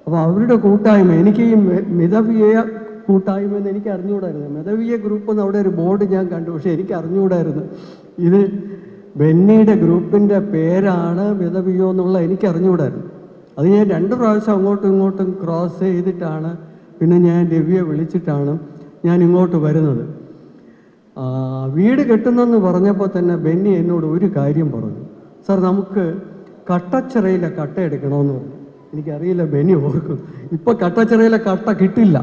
അപ്പോൾ അവരുടെ കൂട്ടായ്മ, എനിക്ക് ഈ മിതവ്യയ കൂട്ടായ്മ എന്ന് എനിക്ക് അറിഞ്ഞുകൂടായിരുന്നു. മിതവിയ ഗ്രൂപ്പ് എന്ന് അവിടെ ഒരു ബോർഡ് ഞാൻ കണ്ടു, പക്ഷേ എനിക്ക് അറിഞ്ഞുകൂടായിരുന്നു ഇത് ബെന്നിയുടെ ഗ്രൂപ്പിൻ്റെ പേരാണ് മിതവിയോ എന്നുള്ള എനിക്ക് അറിഞ്ഞുകൂടായിരുന്നു. അത് ഞാൻ 2 പ്രാവശ്യം അങ്ങോട്ടും ഇങ്ങോട്ടും ക്രോസ് ചെയ്തിട്ടാണ് പിന്നെ ഞാൻ രവിയെ വിളിച്ചിട്ടാണ് ഞാൻ ഇങ്ങോട്ട് വരുന്നത്. വീട് കെട്ടുന്നെന്ന് പറഞ്ഞപ്പോൾ തന്നെ ബെന്നി എന്നോട് ഒരു കാര്യം പറഞ്ഞു, സാർ നമുക്ക് കട്ടച്ചിറയിലെ കട്ട എടുക്കണമെന്ന് പറഞ്ഞു. എനിക്കറിയില്ല ബെന്നി ഓർക്കും, ഇപ്പോൾ കട്ടച്ചിറയിലെ കട്ട കിട്ടില്ല.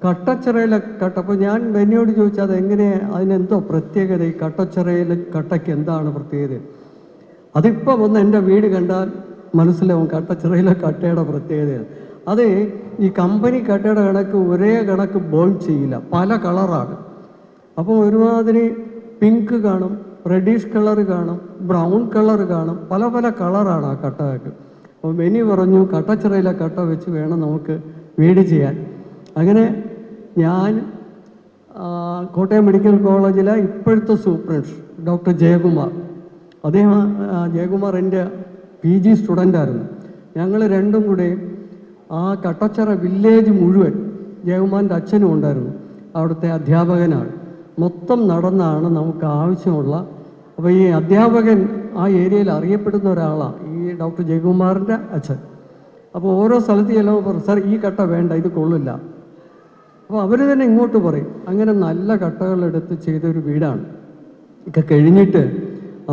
കട്ടച്ചിറയിലെ കട്ട, അപ്പോൾ ഞാൻ ബെന്നിയോട് ചോദിച്ചു അതെങ്ങനെ, അതിനെന്തോ പ്രത്യേകത, ഈ കട്ടച്ചിറയിലെ കട്ടയ്ക്ക് എന്താണ് പ്രത്യേകത? അതിപ്പോൾ വന്ന് എൻ്റെ വീട് കണ്ടാൽ മനസ്സിലാവും കട്ടച്ചിറയിലെ കട്ടയുടെ പ്രത്യേകതയാണ്. അത് ഈ കമ്പനി കട്ടയുടെ കണക്ക് ഒരേ കണക്ക് ബേൺ ചെയ്യില്ല, പല കളറാണ്. അപ്പോൾ ഒരുമാതിരി പിങ്ക് കാണും, റെഡിഷ് കളർ കാണും, ബ്രൗൺ കളർ കാണും, പല പല കളറാണ് ആ കട്ടയ്ക്ക്. അപ്പോൾ ബെന്നി പറഞ്ഞു കട്ടച്ചിറയിലെ കട്ട വെച്ച് വേണം നമുക്ക് വീട് ചെയ്യാൻ. അങ്ങനെ ഞാൻ കോട്ടയം മെഡിക്കൽ കോളേജിലെ ഇപ്പോഴത്തെ സൂപ്രണ്ട് ഡോക്ടർ ജയകുമാർ, ജയകുമാർ എൻ്റെ PG സ്റ്റുഡൻ്റായിരുന്നു. ഞങ്ങൾ രണ്ടും കൂടെ ആ കട്ടച്ചിറ വില്ലേജ് മുഴുവൻ, ജയകുമാറിൻ്റെ അച്ഛനും ഉണ്ടായിരുന്നു, അവിടുത്തെ അധ്യാപകനാണ്, മൊത്തം നടന്നാണ് നമുക്ക് ആവശ്യമുള്ള. അപ്പോൾ ഈ അധ്യാപകൻ ആ ഏരിയയിൽ അറിയപ്പെടുന്ന ഒരാളാണ്, ഈ ഡോക്ടർ ജയകുമാറിൻ്റെ അച്ഛൻ. അപ്പോൾ ഓരോ സ്ഥലത്ത് ചെല്ലുമ്പോൾ പറയും സാർ ഈ കട്ട വേണ്ട, ഇത് കൊള്ളില്ല. അപ്പോൾ അവർ തന്നെ ഇങ്ങോട്ട് പറയും. അങ്ങനെ നല്ല കട്ടകളെടുത്ത് ചെയ്തൊരു വീടാണ്. ഒക്കെ കഴിഞ്ഞിട്ട്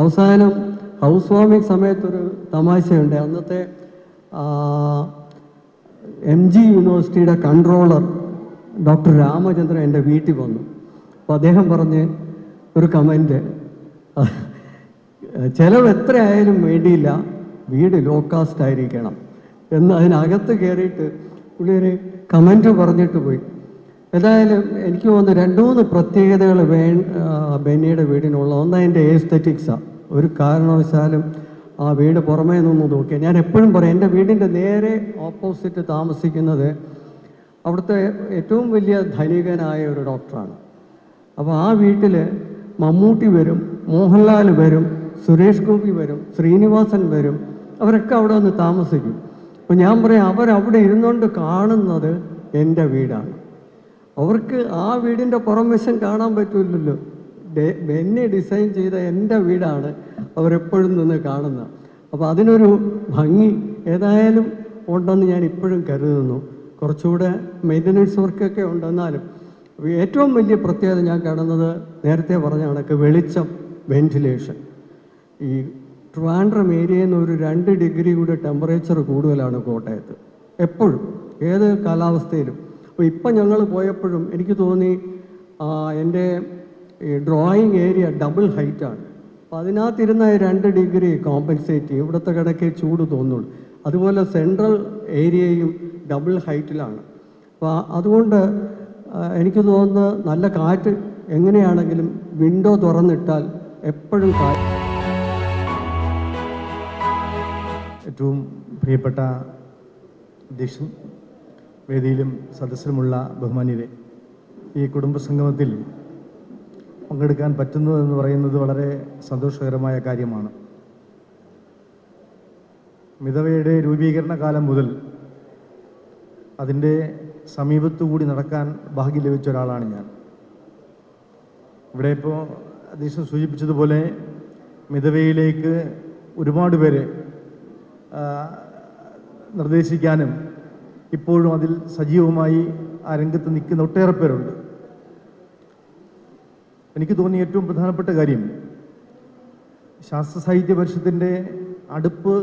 അവസാനം ഹൗസ് വാമിങ് സമയത്തൊരു തമാശയുണ്ട്. അന്നത്തെ MG യൂണിവേഴ്സിറ്റിയുടെ കൺട്രോളർ ഡോക്ടർ രാമചന്ദ്രൻ എൻ്റെ വീട്ടിൽ വന്നു. അപ്പോൾ അദ്ദേഹം പറഞ്ഞ് ഒരു കമൻറ്റ്, ചിലവ് എത്ര ആയാലും വേണ്ടിയില്ല, വീട് ലോ കാസ്റ്റ് ആയിരിക്കണം എന്ന് അതിനകത്ത് കയറിയിട്ട് പുള്ളി ഒരു കമൻറ്റ് പറഞ്ഞിട്ട് പോയി. ഏതായാലും എനിക്ക് തോന്നുന്നു 2-3 പ്രത്യേകതകൾ ബെന്നിയുടെ വീടിനുള്ള. ഒന്ന് അതിൻ്റെ എസ്തെറ്റിക്സാണ്. ഒരു കാരണവശാലും ആ വീട് പുറമേ നിന്ന് നോക്കിയാൽ, ഞാൻ എപ്പോഴും പറയും എൻ്റെ വീടിൻ്റെ നേരെ ഓപ്പോസിറ്റ് താമസിക്കുന്നത് അവിടുത്തെ ഏറ്റവും വലിയ ധനികനായ ഒരു ഡോക്ടറാണ്. അപ്പോൾ ആ വീട്ടിൽ മമ്മൂട്ടി വരും, മോഹൻലാൽ വരും, സുരേഷ് ഗോപി വരും, ശ്രീനിവാസൻ വരും, അവരൊക്കെ അവിടെ വന്ന് താമസിക്കും. അപ്പോൾ ഞാൻ പറയും അവരവിടെ ഇരുന്നുകൊണ്ട് കാണുന്നത് എൻ്റെ വീടാണ്. അവർക്ക് ആ വീടിൻ്റെ പുറംവശം കാണാൻ പറ്റില്ലല്ലോ. ബെന്നി ഡിസൈൻ ചെയ്ത എൻ്റെ വീടാണ് അവരെപ്പോഴും നിന്ന് കാണുന്നത്. അപ്പോൾ അതിനൊരു ഭംഗി ഏതായാലും ഉണ്ടെന്ന് ഞാൻ ഇപ്പോഴും കരുതുന്നു. കുറച്ചുകൂടെ മെയിൻ്റനൻസ് വർക്കൊക്കെ ഉണ്ടെന്നാലും ഏറ്റവും വലിയ പ്രത്യേകത ഞാൻ കാണുന്നത് നേരത്തെ പറഞ്ഞ കണക്ക് വെളിച്ചം, വെന്റിലേഷൻ. ഈ ട്രിവാൻഡ്രം ഏരിയയിൽ നിന്ന് ഒരു 2 ഡിഗ്രി കൂടെ ടെമ്പറേച്ചർ കൂടുതലാണ് കോട്ടയത്ത് എപ്പോഴും, ഏത് കാലാവസ്ഥയിലും. അപ്പോൾ ഇപ്പം ഞങ്ങൾ പോയപ്പോഴും എനിക്ക് തോന്നി എൻ്റെ ഈ ഡ്രോയിങ് ഏരിയ ഡബിൾ ഹൈറ്റാണ്. അപ്പോൾ അതിനകത്തിരുന്ന 2 ഡിഗ്രി കോമ്പൻസേറ്റ് ചെയ്യും, ഇവിടുത്തെ കിടക്കേ ചൂട് തോന്നുള്ളൂ. അതുപോലെ സെൻട്രൽ ഏരിയയും ഡബിൾ ഹൈറ്റിലാണ്. അപ്പോൾ അതുകൊണ്ട് എനിക്ക് തോന്നുന്നത് നല്ല കാറ്റ് എങ്ങനെയാണെങ്കിലും വിൻഡോ തുറന്നിട്ടാൽ എപ്പോഴും കാറ്റ്. ഏറ്റവും പ്രിയപ്പെട്ട അധ്യക്ഷൻ, വേദിയിലും സദസ്സിലുമുള്ള ബഹുമാന്യരെ, ഈ കുടുംബസംഗമത്തിൽ പങ്കെടുക്കാൻ പറ്റുന്നു എന്ന് പറയുന്നത് വളരെ സന്തോഷകരമായ കാര്യമാണ്. മിതവയുടെ രൂപീകരണ കാലം മുതൽ അതിൻ്റെ സമീപത്തുകൂടി നടക്കാൻ ഭാഗ്യം ലഭിച്ച ഒരാളാണ് ഞാൻ. ഇവിടെ ഇപ്പോൾ അധ്യക്ഷൻ സൂചിപ്പിച്ചതുപോലെ മിതവയിലേക്ക് ഒരുപാട് പേരെ നിർദ്ദേശിക്കാനും ഇപ്പോഴും അതിൽ സജീവമായി ആ രംഗത്ത് നിൽക്കുന്ന ഒട്ടേറെ പേരുണ്ട്. എനിക്ക് തോന്നിയ ഏറ്റവും പ്രധാനപ്പെട്ട കാര്യം, ശാസ്ത്ര സാഹിത്യ പരിഷത്തിൻ്റെ അടുപ്പ്,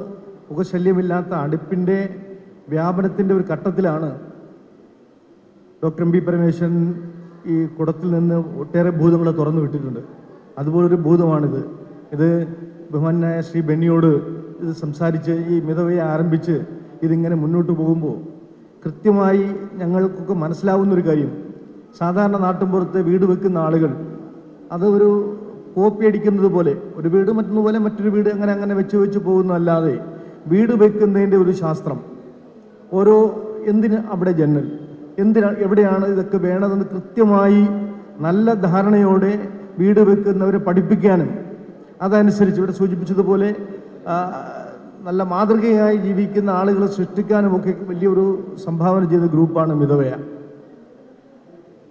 പുകശല്യമില്ലാത്ത അടുപ്പിൻ്റെ വ്യാപനത്തിൻ്റെ ഒരു ഘട്ടത്തിലാണ് ഡോക്ടർ MB പരമേശ്വരൻ ഈ കുടത്തിൽ നിന്ന് ഒട്ടേറെ ഭൂതങ്ങളെ തുറന്നു വിട്ടിട്ടുണ്ട്. അതുപോലൊരു ഭൂതമാണിത്. ഇത് ബഹുമാനായ ശ്രീ ബെന്നിയോട് ഇത് സംസാരിച്ച് ഈ മിതവയെ ആരംഭിച്ച് ഇതിങ്ങനെ മുന്നോട്ട് പോകുമ്പോൾ കൃത്യമായി ഞങ്ങൾക്കൊക്കെ മനസ്സിലാവുന്നൊരു കാര്യം, സാധാരണ നാട്ടിൻപുറത്ത് വീട് വെക്കുന്ന ആളുകൾ അത് ഒരു കോപ്പി അടിക്കുന്നത് പോലെ, ഒരു വീട് മറ്റൊന്നുപോലെ മറ്റൊരു വീട് അങ്ങനെ അങ്ങനെ വെച്ച് പോകുന്നതല്ലാതെ വീട് വെക്കുന്നതിൻ്റെ ഒരു ശാസ്ത്രം, ഓരോ എന്തിന് അവിടെ ജനൽ, എവിടെയാണ് ഇതൊക്കെ വേണ്ടതെന്ന് കൃത്യമായി നല്ല ധാരണയോടെ വീട് വെക്കുന്നവരെ പഠിപ്പിക്കാനും അതനുസരിച്ച് ഇവിടെ സൂചിപ്പിച്ചതുപോലെ നല്ല മാതൃകയായി ജീവിക്കുന്ന ആളുകളെ സൃഷ്ടിക്കാനുമൊക്കെ വലിയൊരു സംഭാവന ചെയ്ത ഗ്രൂപ്പാണ് മിതവയ.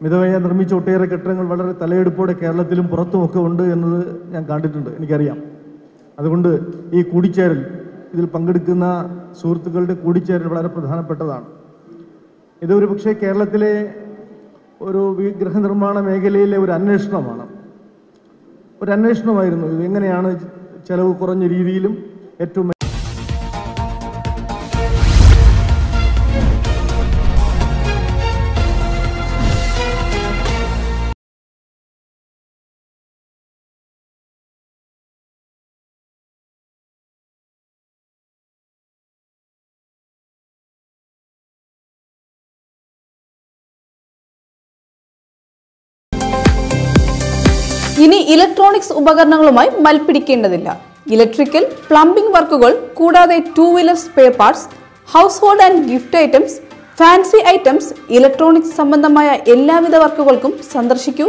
മിതവ്യയ നിർമ്മിച്ച ഒട്ടേറെ കെട്ടിടങ്ങൾ വളരെ തലയെടുപ്പോടെ കേരളത്തിലും പുറത്തുമൊക്കെ ഉണ്ട് എന്നത് ഞാൻ കണ്ടിട്ടുണ്ട്, എനിക്കറിയാം. അതുകൊണ്ട് ഈ കൂടിച്ചേരൽ, ഇതിൽ പങ്കെടുക്കുന്ന സുഹൃത്തുക്കളുടെ കൂടിച്ചേരൽ വളരെ പ്രധാനപ്പെട്ടതാണ്. ഇതൊരു പക്ഷേ കേരളത്തിലെ ഒരു ഗൃഹനിർമ്മാണ മേഖലയിലെ ഒരു അന്വേഷണമായിരുന്നു. ഇത് എങ്ങനെയാണ് ചെലവ് കുറഞ്ഞ രീതിയിലും ഏറ്റവും ഇനി ഇലക്ട്രോണിക്സ് ഉപകരണങ്ങളുമായി മൽപ്പിടിക്കേണ്ടതില്ല. ഇലക്ട്രിക്കൽ, പ്ലംബിംഗ് വർക്കുകൾ കൂടാതെ 2 wheeler spare parts, house hold and gift items, fancy items, electronics സംബന്ധമായ എല്ലാവിധ വർക്കുകൾക്കും സന്ദർശിക്കൂ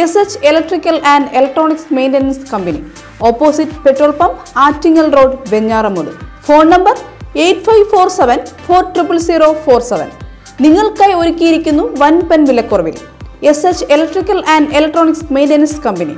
SH electrical and electronics maintenance company, opposite petrol pump, Attingal road, Venjaramoodu. Phone number 8547400047. നിങ്ങൾക്കായി ഒരുക്കിയിരിക്കുന്നു വൻപൻ വിലക്കുറവിൽ SH electrical and electronics maintenance company.